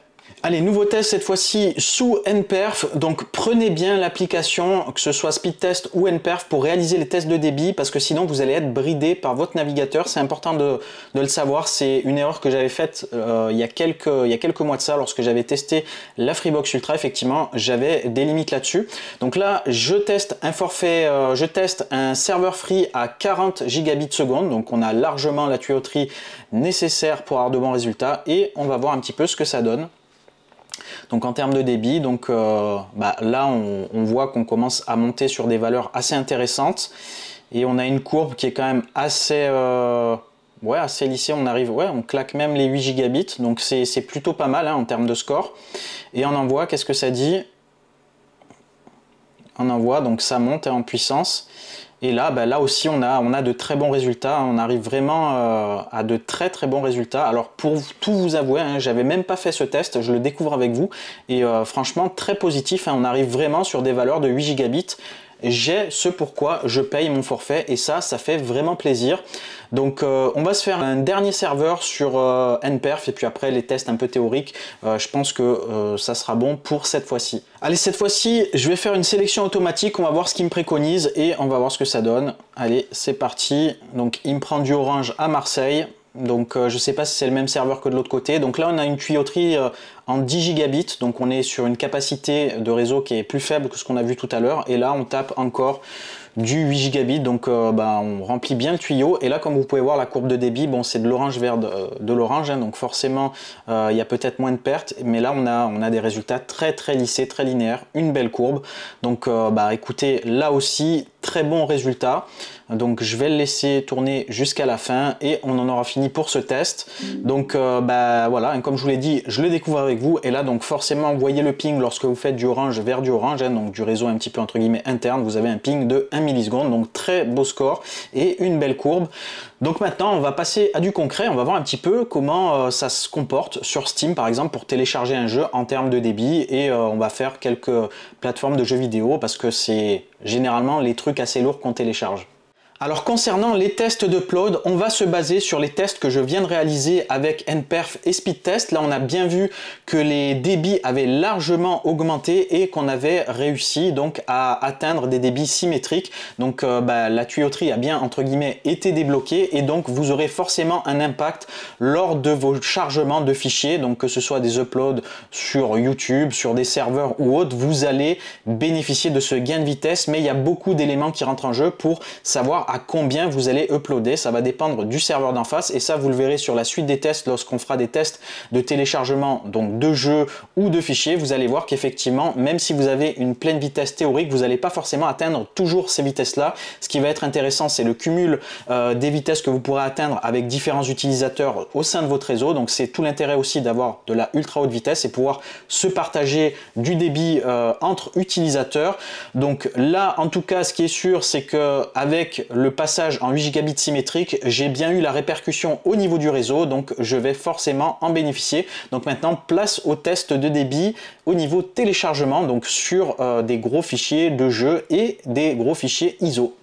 Allez, nouveau test cette fois-ci sous nperf. Donc prenez bien l'application, que ce soit Speedtest ou nperf, pour réaliser les tests de débit, parce que sinon vous allez être bridé par votre navigateur. C'est important de le savoir. C'est une erreur que j'avais faite il y a quelques mois de ça, lorsque j'avais testé la Freebox Ultra. Effectivement, j'avais des limites là-dessus. Donc là, je teste un forfait, je teste un serveur free à 40 gigabits seconde. Donc on a largement la tuyauterie nécessaire pour avoir de bons résultats, et on va voir un petit peu ce que ça donne. Donc en termes de débit, donc là on voit qu'on commence à monter sur des valeurs assez intéressantes, et on a une courbe qui est quand même assez assez lissée. On arrive, on claque même les 8 gigabits, donc c'est plutôt pas mal en termes de score. Et en envoi, qu'est-ce que ça dit? En envoi, donc ça monte en puissance. Et là, là aussi, on a de très bons résultats. On arrive vraiment à de très bons résultats. Alors, pour tout vous avouer, j'avais même pas fait ce test. Je le découvre avec vous. Et franchement, très positif. On arrive vraiment sur des valeurs de 8 gigabits. J'ai ce pourquoi je paye mon forfait, et ça fait vraiment plaisir. Donc on va se faire un dernier serveur sur nperf, et puis après les tests un peu théoriques, je pense que ça sera bon pour cette fois-ci. Allez, cette fois-ci, je vais faire une sélection automatique, on va voir ce qu'il me préconise et on va voir ce que ça donne. Allez, c'est parti. Donc il me prend du Orange à Marseille. Donc je ne sais pas si c'est le même serveur que de l'autre côté. Donc là on a une tuyauterie en 10 gigabits, donc on est sur une capacité de réseau qui est plus faible que ce qu'on a vu tout à l'heure, et là on tape encore du 8 gigabits, donc on remplit bien le tuyau. Et là, comme vous pouvez voir, la courbe de débit, c'est de l'orange vers de l'orange, donc forcément il y a peut-être moins de pertes, mais là on a des résultats très lissés, très linéaires, une belle courbe. Donc écoutez, là aussi très bon résultat. Donc je vais le laisser tourner jusqu'à la fin et on en aura fini pour ce test. Donc voilà, comme je vous l'ai dit, je le découvre avec vous, et là donc forcément vous voyez le ping lorsque vous faites du orange vers du orange, donc du réseau un petit peu entre guillemets interne, vous avez un ping de 1 milliseconde, donc très beau score et une belle courbe. Donc maintenant on va passer à du concret, on va voir un petit peu comment ça se comporte sur Steam par exemple pour télécharger un jeu en termes de débit, et on va faire quelques plateformes de jeux vidéo parce que c'est généralement les trucs assez lourds qu'on télécharge. Alors concernant les tests d'upload, on va se baser sur les tests que je viens de réaliser avec nperf et Speedtest. Là on a bien vu que les débits avaient largement augmenté et qu'on avait réussi donc à atteindre des débits symétriques. Donc la tuyauterie a bien entre guillemets été débloquée, et donc vous aurez forcément un impact lors de vos chargements de fichiers, donc que ce soit des uploads sur YouTube, sur des serveurs ou autres, vous allez bénéficier de ce gain de vitesse. Mais il y a beaucoup d'éléments qui rentrent en jeu pour savoir à combien vous allez uploader. Ça va dépendre du serveur d'en face, et ça vous le verrez sur la suite des tests lorsqu'on fera des tests de téléchargement donc de jeux ou de fichiers. Vous allez voir qu'effectivement, même si vous avez une pleine vitesse théorique, vous n'allez pas forcément atteindre toujours ces vitesses là. Ce qui va être intéressant, c'est le cumul des vitesses que vous pourrez atteindre avec différents utilisateurs au sein de votre réseau. Donc c'est tout l'intérêt aussi d'avoir de la ultra haute vitesse et pouvoir se partager du débit entre utilisateurs. Donc là en tout cas, ce qui est sûr, c'est que avec le passage en 8 gigabits symétrique, j'ai bien eu la répercussion au niveau du réseau, donc je vais forcément en bénéficier. Donc maintenant, place au test de débit au niveau téléchargement, donc sur des gros fichiers de jeu et des gros fichiers ISO.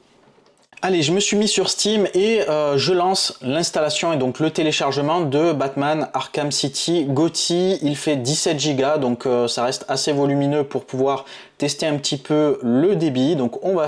Allez, je me suis mis sur Steam et je lance l'installation et donc le téléchargement de Batman Arkham City GOTY. Il fait 17 Go, donc ça reste assez volumineux pour pouvoir tester un petit peu le débit. Donc on va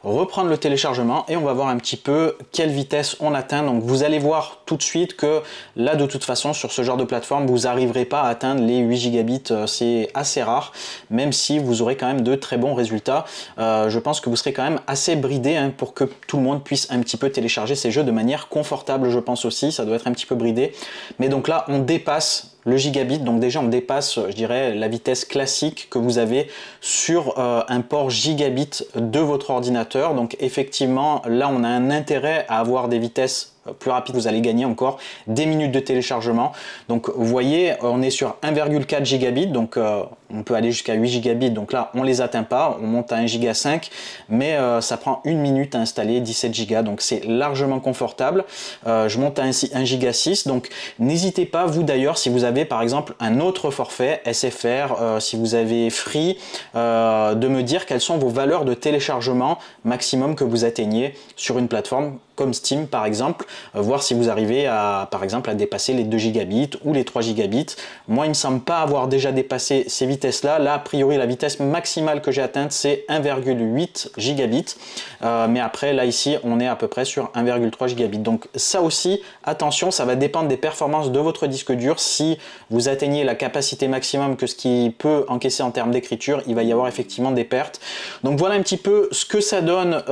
reprendre le téléchargement et on va voir un petit peu quelle vitesse on atteint. Donc vous allez voir tout de suite que là de toute façon sur ce genre de plateforme vous n'arriverez pas à atteindre les 8 gigabits, c'est assez rare, même si vous aurez quand même de très bons résultats. Je pense que vous serez quand même assez bridé pour que tout le monde puisse un petit peu télécharger ces jeux de manière confortable. Je pense aussi, ça doit être un petit peu bridé, mais donc là on dépasse le gigabit, donc déjà on dépasse, je dirais, la vitesse classique que vous avez sur un port gigabit de votre ordinateur. Donc effectivement là on a un intérêt à avoir des vitesses plus rapide, vous allez gagner encore des minutes de téléchargement. Donc vous voyez, on est sur 1,4 gigabits, donc on peut aller jusqu'à 8 gigabits, donc là on les atteint pas, on monte à 1 giga 5, mais ça prend 1 minute à installer 17 gigas, donc c'est largement confortable. Je monte à 1 giga 6, donc n'hésitez pas, vous d'ailleurs, si vous avez par exemple un autre forfait, SFR, si vous avez Free, de me dire quelles sont vos valeurs de téléchargement maximum que vous atteignez sur une plateforme comme Steam par exemple, voir si vous arrivez à, par exemple, à dépasser les 2 gigabits ou les 3 gigabits. Moi, il ne me semble pas avoir déjà dépassé ces vitesses-là. Là, a priori, la vitesse maximale que j'ai atteinte, c'est 1,8 gigabits. Mais après, là, ici, on est à peu près sur 1,3 gigabits. Donc ça aussi, attention, ça va dépendre des performances de votre disque dur. Si vous atteignez la capacité maximum que ce qui peut encaisser en termes d'écriture, il va y avoir effectivement des pertes. Donc voilà un petit peu ce que ça donne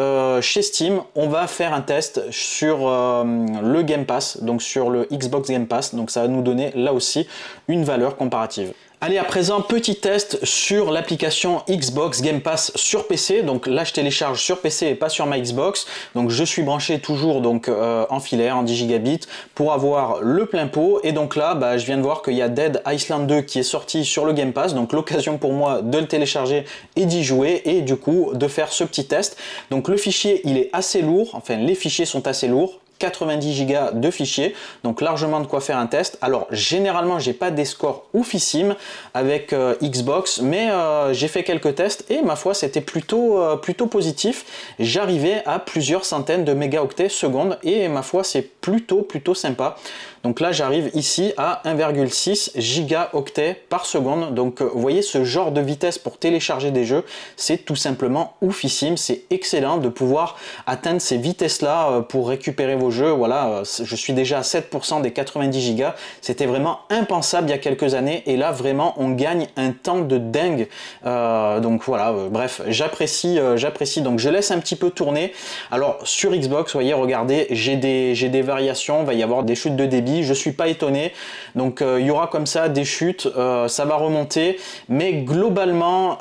chez Steam. On va faire un test sur le Game Pass, donc sur le Xbox Game Pass, donc ça va nous donner là aussi une valeur comparative. Allez, à présent, petit test sur l'application Xbox Game Pass sur PC. Donc là, je télécharge sur PC et pas sur ma Xbox. Donc je suis branché toujours donc en filaire, en 10 gigabits pour avoir le plein pot. Et donc là, bah, je viens de voir qu'il y a Dead Island 2 qui est sorti sur le Game Pass. Donc l'occasion pour moi de le télécharger et d'y jouer et du coup de faire ce petit test. Donc le fichier, il est assez lourd. Enfin, les fichiers sont assez lourds. 90 Go de fichiers, donc largement de quoi faire un test. Alors généralement j'ai pas des scores oufissimes avec Xbox, mais j'ai fait quelques tests et ma foi c'était plutôt positif. J'arrivais à plusieurs centaines de mégaoctets secondes et ma foi c'est plutôt sympa. Donc là j'arrive ici à 1,6 gigaoctets par seconde. Donc vous voyez, ce genre de vitesse pour télécharger des jeux, c'est tout simplement oufissime. C'est excellent de pouvoir atteindre ces vitesses là pour récupérer vos jeux. Voilà, je suis déjà à 7% des 90 gigas. C'était vraiment impensable il y a quelques années et là vraiment on gagne un temps de dingue. Donc voilà, bref, j'apprécie. Donc je laisse un petit peu tourner. Alors sur Xbox, vous voyez, regardez, j'ai des variations. Il va y avoir des chutes de débit. Je suis pas étonné. Donc il y aura comme ça des chutes. Ça va remonter, mais globalement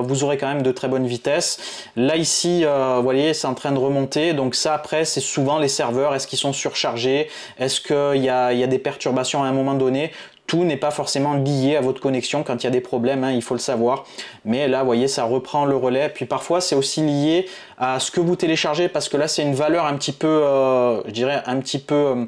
vous aurez quand même de très bonnes vitesses. Là ici, vous voyez, c'est en train de remonter. Donc ça après, c'est souvent les serveurs. Est-ce qu'ils sont surchargés? Est-ce qu'il y a des perturbations à un moment donné? Tout n'est pas forcément lié à votre connexion quand il y a des problèmes, hein, il faut le savoir. Mais là, vous voyez, ça reprend le relais. Puis parfois, c'est aussi lié à ce que vous téléchargez, parce que là, c'est une valeur un petit peu, je dirais, un petit peu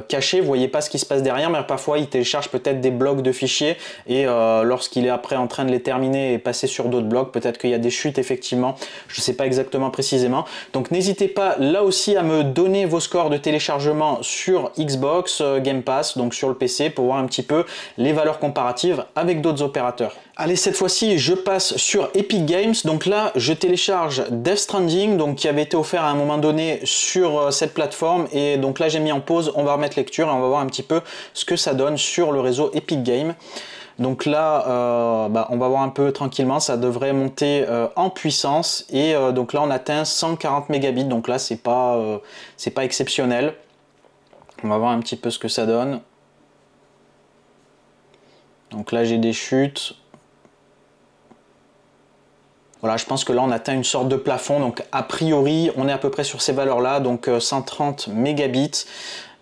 caché, vous voyez pas ce qui se passe derrière, mais parfois il télécharge peut-être des blocs de fichiers et lorsqu'il est après en train de les terminer et passer sur d'autres blocs, peut-être qu'il y a des chutes effectivement, je sais pas exactement précisément. Donc n'hésitez pas là aussi à me donner vos scores de téléchargement sur Xbox Game Pass, donc sur le PC, pour voir un petit peu les valeurs comparatives avec d'autres opérateurs. Allez, cette fois-ci, je passe sur Epic Games. Donc là, je télécharge Death Stranding, donc qui avait été offert à un moment donné sur cette plateforme. Et donc là, j'ai mis en pause. On va remettre lecture et on va voir un petit peu ce que ça donne sur le réseau Epic Games. Donc là, on va voir un peu tranquillement. Ça devrait monter en puissance. Et donc là, on atteint 140 mégabits. Donc là, c'est pas exceptionnel. On va voir un petit peu ce que ça donne. Donc là, j'ai des chutes. Voilà, je pense que là on atteint une sorte de plafond, donc a priori on est à peu près sur ces valeurs là, donc 130 mégabits.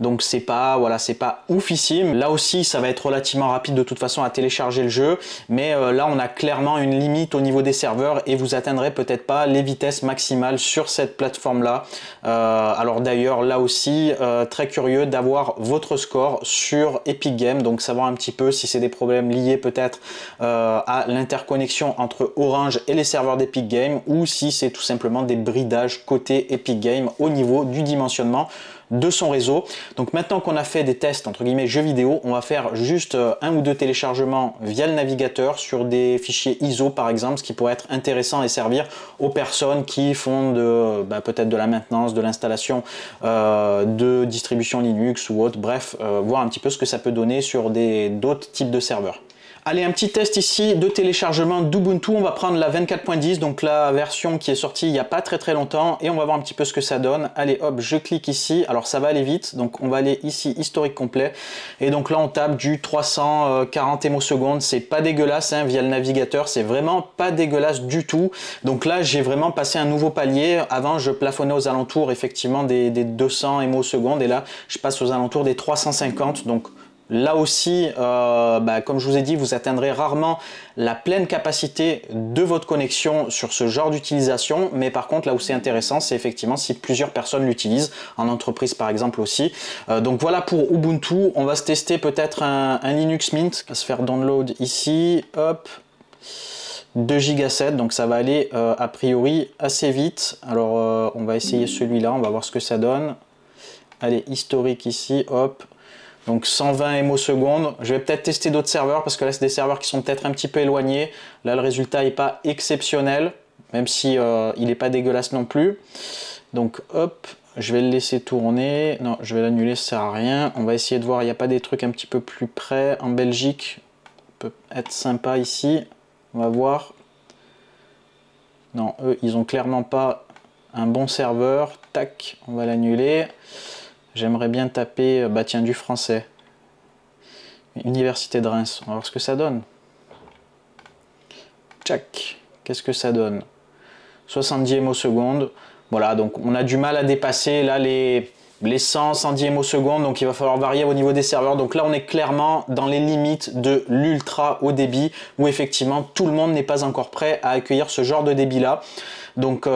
Donc c'est pas, voilà, c'est pas oufissime. Là aussi ça va être relativement rapide de toute façon à télécharger le jeu, mais là on a clairement une limite au niveau des serveurs et vous atteindrez peut-être pas les vitesses maximales sur cette plateforme là. Alors d'ailleurs là aussi très curieux d'avoir votre score sur Epic Games, donc savoir un petit peu si c'est des problèmes liés peut-être à l'interconnexion entre Orange et les serveurs d'Epic Games, ou si c'est tout simplement des bridages côté Epic Games au niveau du dimensionnement de son réseau. Donc maintenant qu'on a fait des tests entre guillemets jeux vidéo, on va faire juste un ou deux téléchargements via le navigateur sur des fichiers ISO par exemple, ce qui pourrait être intéressant et servir aux personnes qui font peut-être de la maintenance, de l'installation de distribution Linux ou autre, bref, voir un petit peu ce que ça peut donner sur d'autres types de serveurs. Allez, un petit test ici de téléchargement d'Ubuntu. On va prendre la 24.10, donc la version qui est sortie il n'y a pas très longtemps, et on va voir un petit peu ce que ça donne. Allez, hop, je clique ici. Alors ça va aller vite, donc on va aller ici, historique complet. Et donc là, on tape du 340 émosecondes. C'est pas dégueulasse, hein, via le navigateur. C'est vraiment pas dégueulasse du tout. Donc là, j'ai vraiment passé un nouveau palier. Avant, je plafonnais aux alentours, effectivement, des 200 émosecondes. Et là, je passe aux alentours des 350. Donc là aussi, comme je vous ai dit, vous atteindrez rarement la pleine capacité de votre connexion sur ce genre d'utilisation. Mais par contre, là où c'est intéressant, c'est effectivement si plusieurs personnes l'utilisent, en entreprise par exemple aussi. Donc voilà pour Ubuntu. On va se tester peut-être un Linux Mint. On va se faire download ici. Hop. 2 Go 7, donc ça va aller a priori assez vite. Alors on va essayer celui-là, on va voir ce que ça donne. Allez, historique ici, hop. Donc 120 émosecondes. Je vais peut-être tester d'autres serveurs parce que là c'est des serveurs qui sont peut-être un petit peu éloignés. Là le résultat n'est pas exceptionnel, même si il n'est pas dégueulasse non plus. Donc hop, je vais le laisser tourner. Non, je vais l'annuler, ça sert à rien. On va essayer de voir, il n'y a pas des trucs un petit peu plus près. En Belgique, peut être sympa ici. On va voir. Non, eux, ils ont clairement pas un bon serveur. Tac, on va l'annuler. J'aimerais bien taper, bah tiens, du français. Université de Reims, on va voir ce que ça donne. Tchac, qu'est-ce que ça donne? 70 émosecondes. Voilà, donc on a du mal à dépasser là les 100, 110 émosecondes, donc il va falloir varier au niveau des serveurs. Donc là, on est clairement dans les limites de l'ultra haut débit, où effectivement, tout le monde n'est pas encore prêt à accueillir ce genre de débit-là. Donc,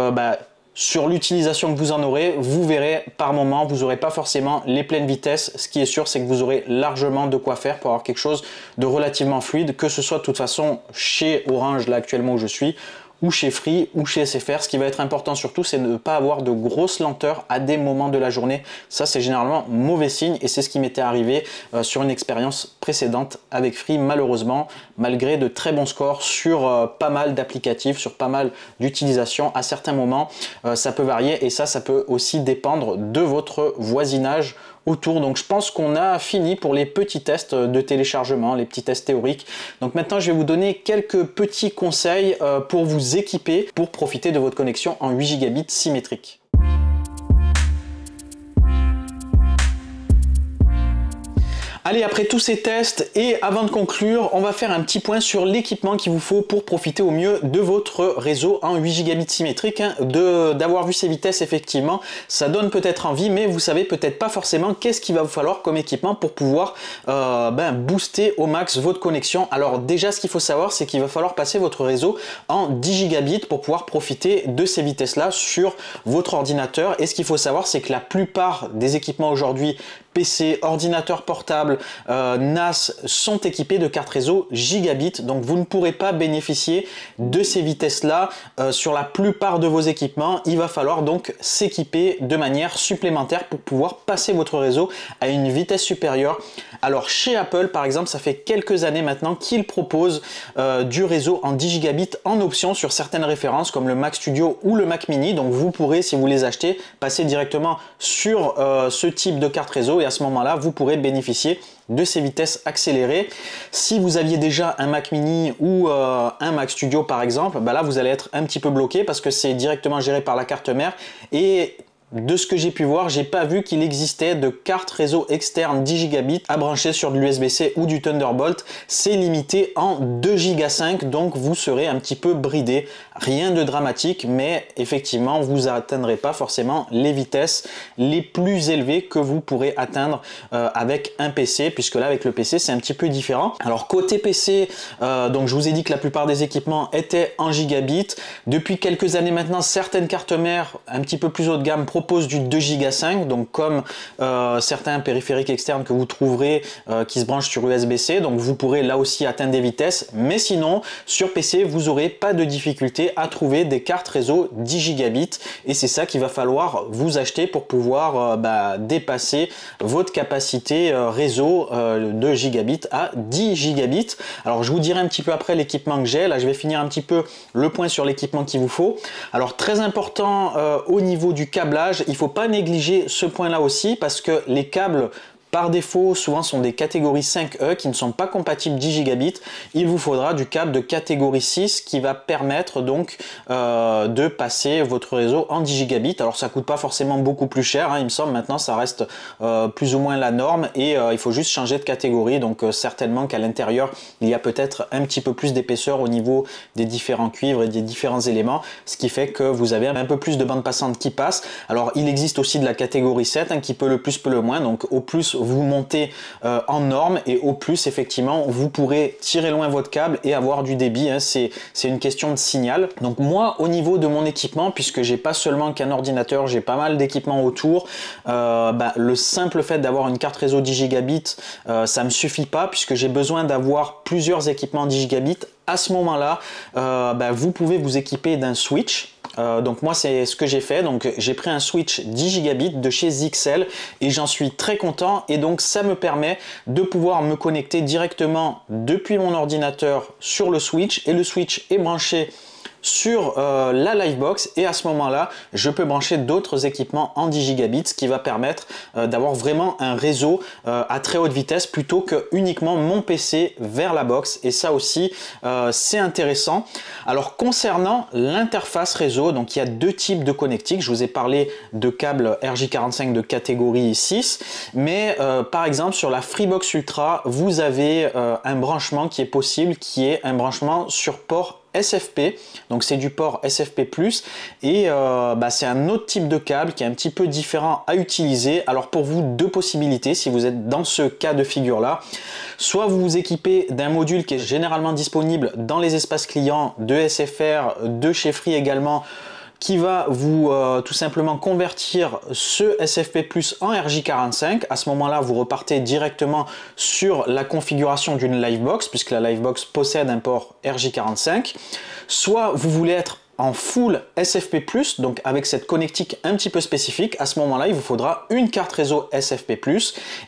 sur l'utilisation que vous en aurez, vous verrez par moment, vous n'aurez pas forcément les pleines vitesses. Ce qui est sûr, c'est que vous aurez largement de quoi faire pour avoir quelque chose de relativement fluide, que ce soit de toute façon chez Orange, là actuellement où je suis, ou chez Free, ou chez SFR. Ce qui va être important surtout, c'est de ne pas avoir de grosses lenteurs à des moments de la journée. Ça, c'est généralement mauvais signe, et c'est ce qui m'était arrivé sur une expérience précédente avec Free, malheureusement, malgré de très bons scores sur pas mal d'applicatifs, sur pas mal d'utilisations. À certains moments, ça peut varier, et ça peut aussi dépendre de votre voisinage autour. Donc je pense qu'on a fini pour les petits tests de téléchargement, les petits tests théoriques. Donc maintenant je vais vous donner quelques petits conseils pour vous équiper, pour profiter de votre connexion en 8 Gb symétrique. Allez, après tous ces tests et avant de conclure, on va faire un petit point sur l'équipement qu'il vous faut pour profiter au mieux de votre réseau en 8 Gb symétrique. D'avoir vu ces vitesses, effectivement, ça donne peut-être envie, mais vous savez peut-être pas forcément qu'est-ce qu'il va vous falloir comme équipement pour pouvoir booster au max votre connexion. Alors déjà, ce qu'il faut savoir, c'est qu'il va falloir passer votre réseau en 10 Gb pour pouvoir profiter de ces vitesses-là sur votre ordinateur. Et ce qu'il faut savoir, c'est que la plupart des équipements aujourd'hui, PC, ordinateur portable, NAS, sont équipés de cartes réseau gigabit, donc vous ne pourrez pas bénéficier de ces vitesses-là sur la plupart de vos équipements. Il va falloir donc s'équiper de manière supplémentaire pour pouvoir passer votre réseau à une vitesse supérieure. Alors chez Apple par exemple, ça fait quelques années maintenant qu'ils proposent du réseau en 10 Gb en option sur certaines références comme le Mac Studio ou le Mac Mini. Donc vous pourrez, si vous les achetez, passer directement sur ce type de carte réseau, et à ce moment-là, vous pourrez bénéficier de ces vitesses accélérées. Si vous aviez déjà un Mac Mini ou un Mac Studio par exemple, là vous allez être un petit peu bloqué parce que c'est directement géré par la carte mère, et de ce que j'ai pu voir, j'ai pas vu qu'il existait de carte réseau externe 10 Gb à brancher sur de l'USB-C ou du Thunderbolt. C'est limité en 2 Go 5, donc vous serez un petit peu bridé. Rien de dramatique, mais effectivement, vous n'atteindrez pas forcément les vitesses les plus élevées que vous pourrez atteindre avec un PC, puisque là, avec le PC, c'est un petit peu différent. Alors, côté PC, donc je vous ai dit que la plupart des équipements étaient en gigabit. Depuis quelques années maintenant, certaines cartes mères un petit peu plus haut de gamme proposent du 2 Go 5, donc comme certains périphériques externes que vous trouverez qui se branchent sur USB-C, donc vous pourrez là aussi atteindre des vitesses, mais sinon sur PC vous n'aurez pas de difficulté à trouver des cartes réseau 10 Gigabit, et c'est ça qu'il va falloir vous acheter pour pouvoir dépasser votre capacité réseau de gigabit à 10 Gigabit. Alors je vous dirai un petit peu après l'équipement que j'ai. Là je vais finir un petit peu le point sur l'équipement qu'il vous faut. Alors très important au niveau du câblage, il ne faut pas négliger ce point là aussi, parce que les câbles par défaut souvent sont des catégories 5E qui ne sont pas compatibles 10 gigabits. Il vous faudra du câble de catégorie 6 qui va permettre donc de passer votre réseau en 10 gigabits. Alors ça coûte pas forcément beaucoup plus cher, hein, il me semble. Maintenant ça reste plus ou moins la norme et il faut juste changer de catégorie. Donc certainement qu'à l'intérieur il y a peut-être un petit peu plus d'épaisseur au niveau des différents cuivres et des différents éléments, ce qui fait que vous avez un peu plus de bande passante qui passe. Alors il existe aussi de la catégorie 7 hein, qui peut le plus, peut le moins. Donc au plus vous montez en norme et au plus effectivement vous pourrez tirer loin votre câble et avoir du débit, hein. C'est une question de signal. Donc moi au niveau de mon équipement, puisque j'ai pas seulement qu'un ordinateur, j'ai pas mal d'équipements autour, le simple fait d'avoir une carte réseau 10 gigabits ça me suffit pas, puisque j'ai besoin d'avoir plusieurs équipements 10 gigabits. À ce moment là vous pouvez vous équiper d'un switch. Donc moi c'est ce que j'ai fait, donc j'ai pris un switch 10 gigabits de chez Zixel et j'en suis très content, et donc ça me permet de pouvoir me connecter directement depuis mon ordinateur sur le switch, et le switch est branché sur la Livebox, et à ce moment là je peux brancher d'autres équipements en 10 gigabits, ce qui va permettre d'avoir vraiment un réseau à très haute vitesse plutôt que uniquement mon PC vers la box, et ça aussi c'est intéressant. Alors concernant l'interface réseau, donc il y a deux types de connectiques. Je vous ai parlé de câbles RJ45 de catégorie 6, mais par exemple sur la Freebox Ultra vous avez un branchement qui est possible, qui est un branchement sur port SFP, donc c'est du port SFP+, et c'est un autre type de câble qui est un petit peu différent à utiliser. Alors pour vous, deux possibilités si vous êtes dans ce cas de figure là. Soit vous vous équipez d'un module qui est généralement disponible dans les espaces clients de SFR, de chez Free également, qui va vous tout simplement convertir ce SFP+ en RJ45. À ce moment-là, vous repartez directement sur la configuration d'une Livebox, puisque la Livebox possède un port RJ45. Soit vous voulez être en full SFP+, donc avec cette connectique un petit peu spécifique. À ce moment-là, il vous faudra une carte réseau SFP+,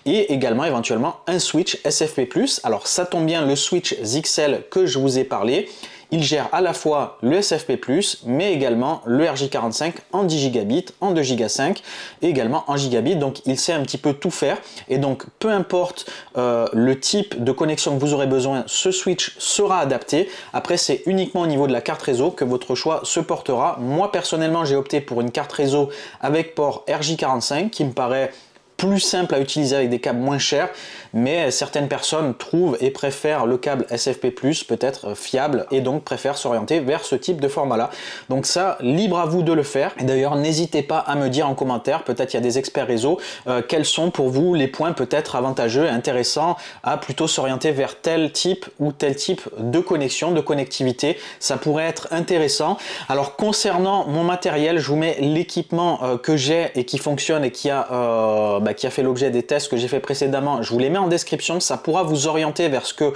et également éventuellement un switch SFP+. Alors ça tombe bien, le switch Zixel que je vous ai parlé, il gère à la fois le SFP+, mais également le RJ45 en 10 gigabits, en 2 Go 5 et également en gigabit. Donc il sait un petit peu tout faire, et donc peu importe le type de connexion que vous aurez besoin, ce switch sera adapté. Après c'est uniquement au niveau de la carte réseau que votre choix se portera. Moi personnellement j'ai opté pour une carte réseau avec port RJ45 qui me paraît plus simple à utiliser avec des câbles moins chers, mais certaines personnes trouvent et préfèrent le câble SFP+, peut-être fiable, et donc préfèrent s'orienter vers ce type de format là. Donc ça, libre à vous de le faire. Et d'ailleurs n'hésitez pas à me dire en commentaire, peut-être il y a des experts réseau, quels sont pour vous les points peut-être avantageux et intéressants à plutôt s'orienter vers tel type ou tel type de connexion, de connectivité. Ça pourrait être intéressant. Alors concernant mon matériel, je vous mets l'équipement que j'ai et qui fonctionne et qui a fait l'objet des tests que j'ai fait précédemment. Je vous les mets en description, ça pourra vous orienter vers ce que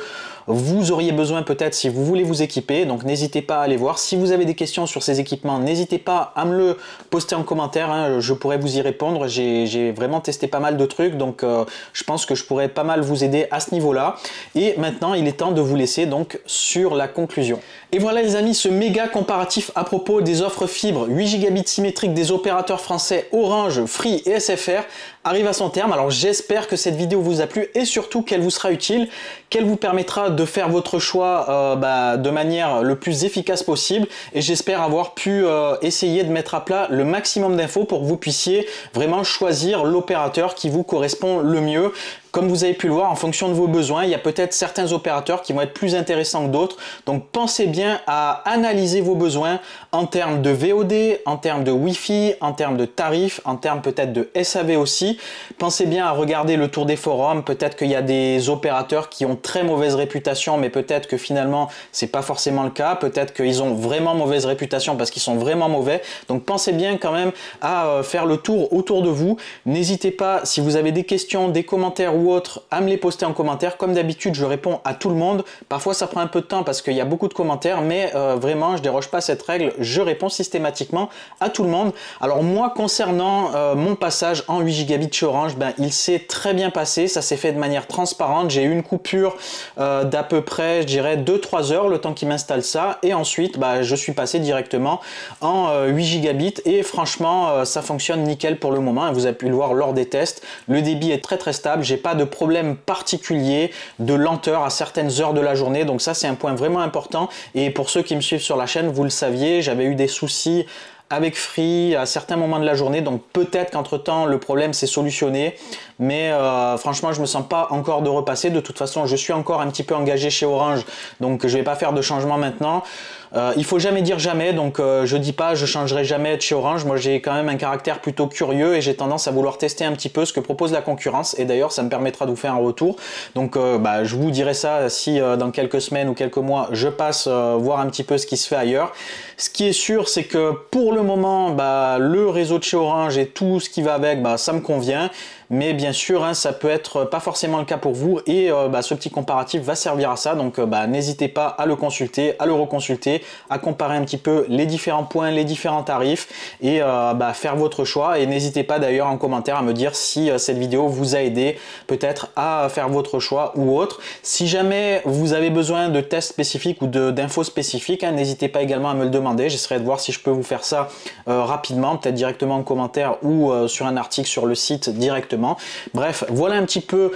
vous auriez besoin peut-être si vous voulez vous équiper, donc n'hésitez pas à aller voir. Si vous avez des questions sur ces équipements, n'hésitez pas à me le poster en commentaire, hein, je pourrais vous y répondre. J'ai vraiment testé pas mal de trucs, donc je pense que je pourrais pas mal vous aider à ce niveau-là. Et maintenant, il est temps de vous laisser donc sur la conclusion. Et voilà les amis, ce méga comparatif à propos des offres fibres 8 gigabits symétriques des opérateurs français Orange, Free et SFR arrive à son terme. Alors j'espère que cette vidéo vous a plu et surtout qu'elle vous sera utile, qu'elle vous permettra de faire votre choix de manière le plus efficace possible, et j'espère avoir pu essayer de mettre à plat le maximum d'infos pour que vous puissiez vraiment choisir l'opérateur qui vous correspond le mieux. Comme vous avez pu le voir, en fonction de vos besoins, il y a peut-être certains opérateurs qui vont être plus intéressants que d'autres. Donc pensez bien à analyser vos besoins en termes de VOD, en termes de Wi-Fi, en termes de tarifs, en termes peut-être de SAV aussi. Pensez bien à regarder le tour des forums. Peut-être qu'il y a des opérateurs qui ont très mauvaise réputation, mais peut-être que finalement c'est pas forcément le cas. Peut-être qu'ils ont vraiment mauvaise réputation parce qu'ils sont vraiment mauvais. Donc pensez bien quand même à faire le tour autour de vous. N'hésitez pas, si vous avez des questions, des commentaires ou ou autres, à me les poster en commentaire. Comme d'habitude, je réponds à tout le monde. Parfois, ça prend un peu de temps parce qu'il y a beaucoup de commentaires, mais vraiment, je déroge pas à cette règle. Je réponds systématiquement à tout le monde. Alors moi, concernant mon passage en 8 gigabits chez Orange, ben, il s'est très bien passé. Ça s'est fait de manière transparente. J'ai eu une coupure d'à peu près, je dirais, 2-3 heures, le temps qu'il m'installe ça. Et ensuite, bah, je suis passé directement en 8 gigabits. Et franchement, ça fonctionne nickel pour le moment. Et vous avez pu le voir lors des tests. Le débit est très très stable. J'ai pas de problème particulier de lenteur à certaines heures de la journée. Donc ça, c'est un point vraiment important. Et pour ceux qui me suivent sur la chaîne, vous le saviez, j'avais eu des soucis avec Free à certains moments de la journée, donc peut-être qu'entre temps le problème s'est solutionné, mais franchement je me sens pas encore de repasser. De toute façon je suis encore un petit peu engagé chez Orange, donc je vais pas faire de changement maintenant. Il faut jamais dire jamais, donc je dis pas je changerai jamais de chez Orange. Moi j'ai quand même un caractère plutôt curieux et j'ai tendance à vouloir tester un petit peu ce que propose la concurrence, et d'ailleurs ça me permettra de vous faire un retour. Donc bah, je vous dirai ça si dans quelques semaines ou quelques mois je passe voir un petit peu ce qui se fait ailleurs. Ce qui est sûr, c'est que pour le moment, bah, le réseau de chez Orange et tout ce qui va avec, bah, ça me convient. Mais bien sûr, hein, ça peut être pas forcément le cas pour vous, et bah, ce petit comparatif va servir à ça. Donc bah, n'hésitez pas à le consulter, à le reconsulter, à comparer un petit peu les différents points, les différents tarifs, et bah, faire votre choix. Et n'hésitez pas d'ailleurs en commentaire à me dire si cette vidéo vous a aidé peut-être à faire votre choix ou autre. Si jamais vous avez besoin de tests spécifiques ou d'infos spécifiques, hein, n'hésitez pas également à me le demander. J'essaierai de voir si je peux vous faire ça rapidement, peut-être directement en commentaire ou sur un article sur le site directement. Bref, voilà un petit peu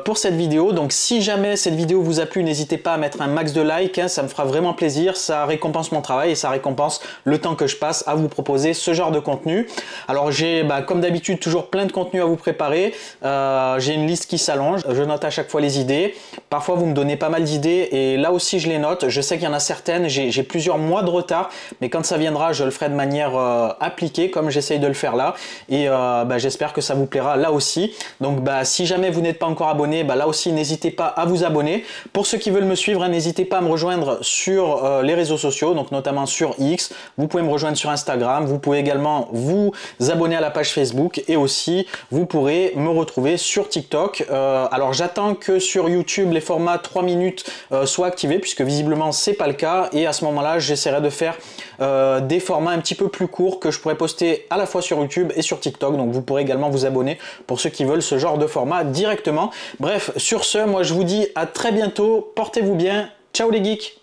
pour cette vidéo. Donc si jamais cette vidéo vous a plu, n'hésitez pas à mettre un max de likes, hein, ça me fera vraiment plaisir, ça récompense mon travail et ça récompense le temps que je passe à vous proposer ce genre de contenu. Alors j'ai comme d'habitude toujours plein de contenu à vous préparer, j'ai une liste qui s'allonge, je note à chaque fois les idées, parfois vous me donnez pas mal d'idées et là aussi je les note. Je sais qu'il y en a certaines, j'ai plusieurs mois de retard, mais quand ça viendra je le ferai de manière appliquée comme j'essaye de le faire là, et bah, j'espère que ça vous plaira là aussi. Donc bah, si jamais vous n'êtes pas encore abonné, bah, là aussi n'hésitez pas à vous abonner. Pour ceux qui veulent me suivre, hein, n'hésitez pas à me rejoindre sur les réseaux sociaux, donc notamment sur X. Vous pouvez me rejoindre sur Instagram, vous pouvez également vous abonner à la page Facebook, et aussi vous pourrez me retrouver sur TikTok. Alors j'attends que sur YouTube les formats 3 minutes soient activés, puisque visiblement c'est pas le cas, et à ce moment là j'essaierai de faire des formats un petit peu plus courts que je pourrais poster à la fois sur YouTube et sur TikTok. Donc vous pourrez également vous abonner pour ceux qui veulent ce genre de format directement. Bref, sur ce, moi je vous dis à très bientôt, portez-vous bien, ciao les geeks!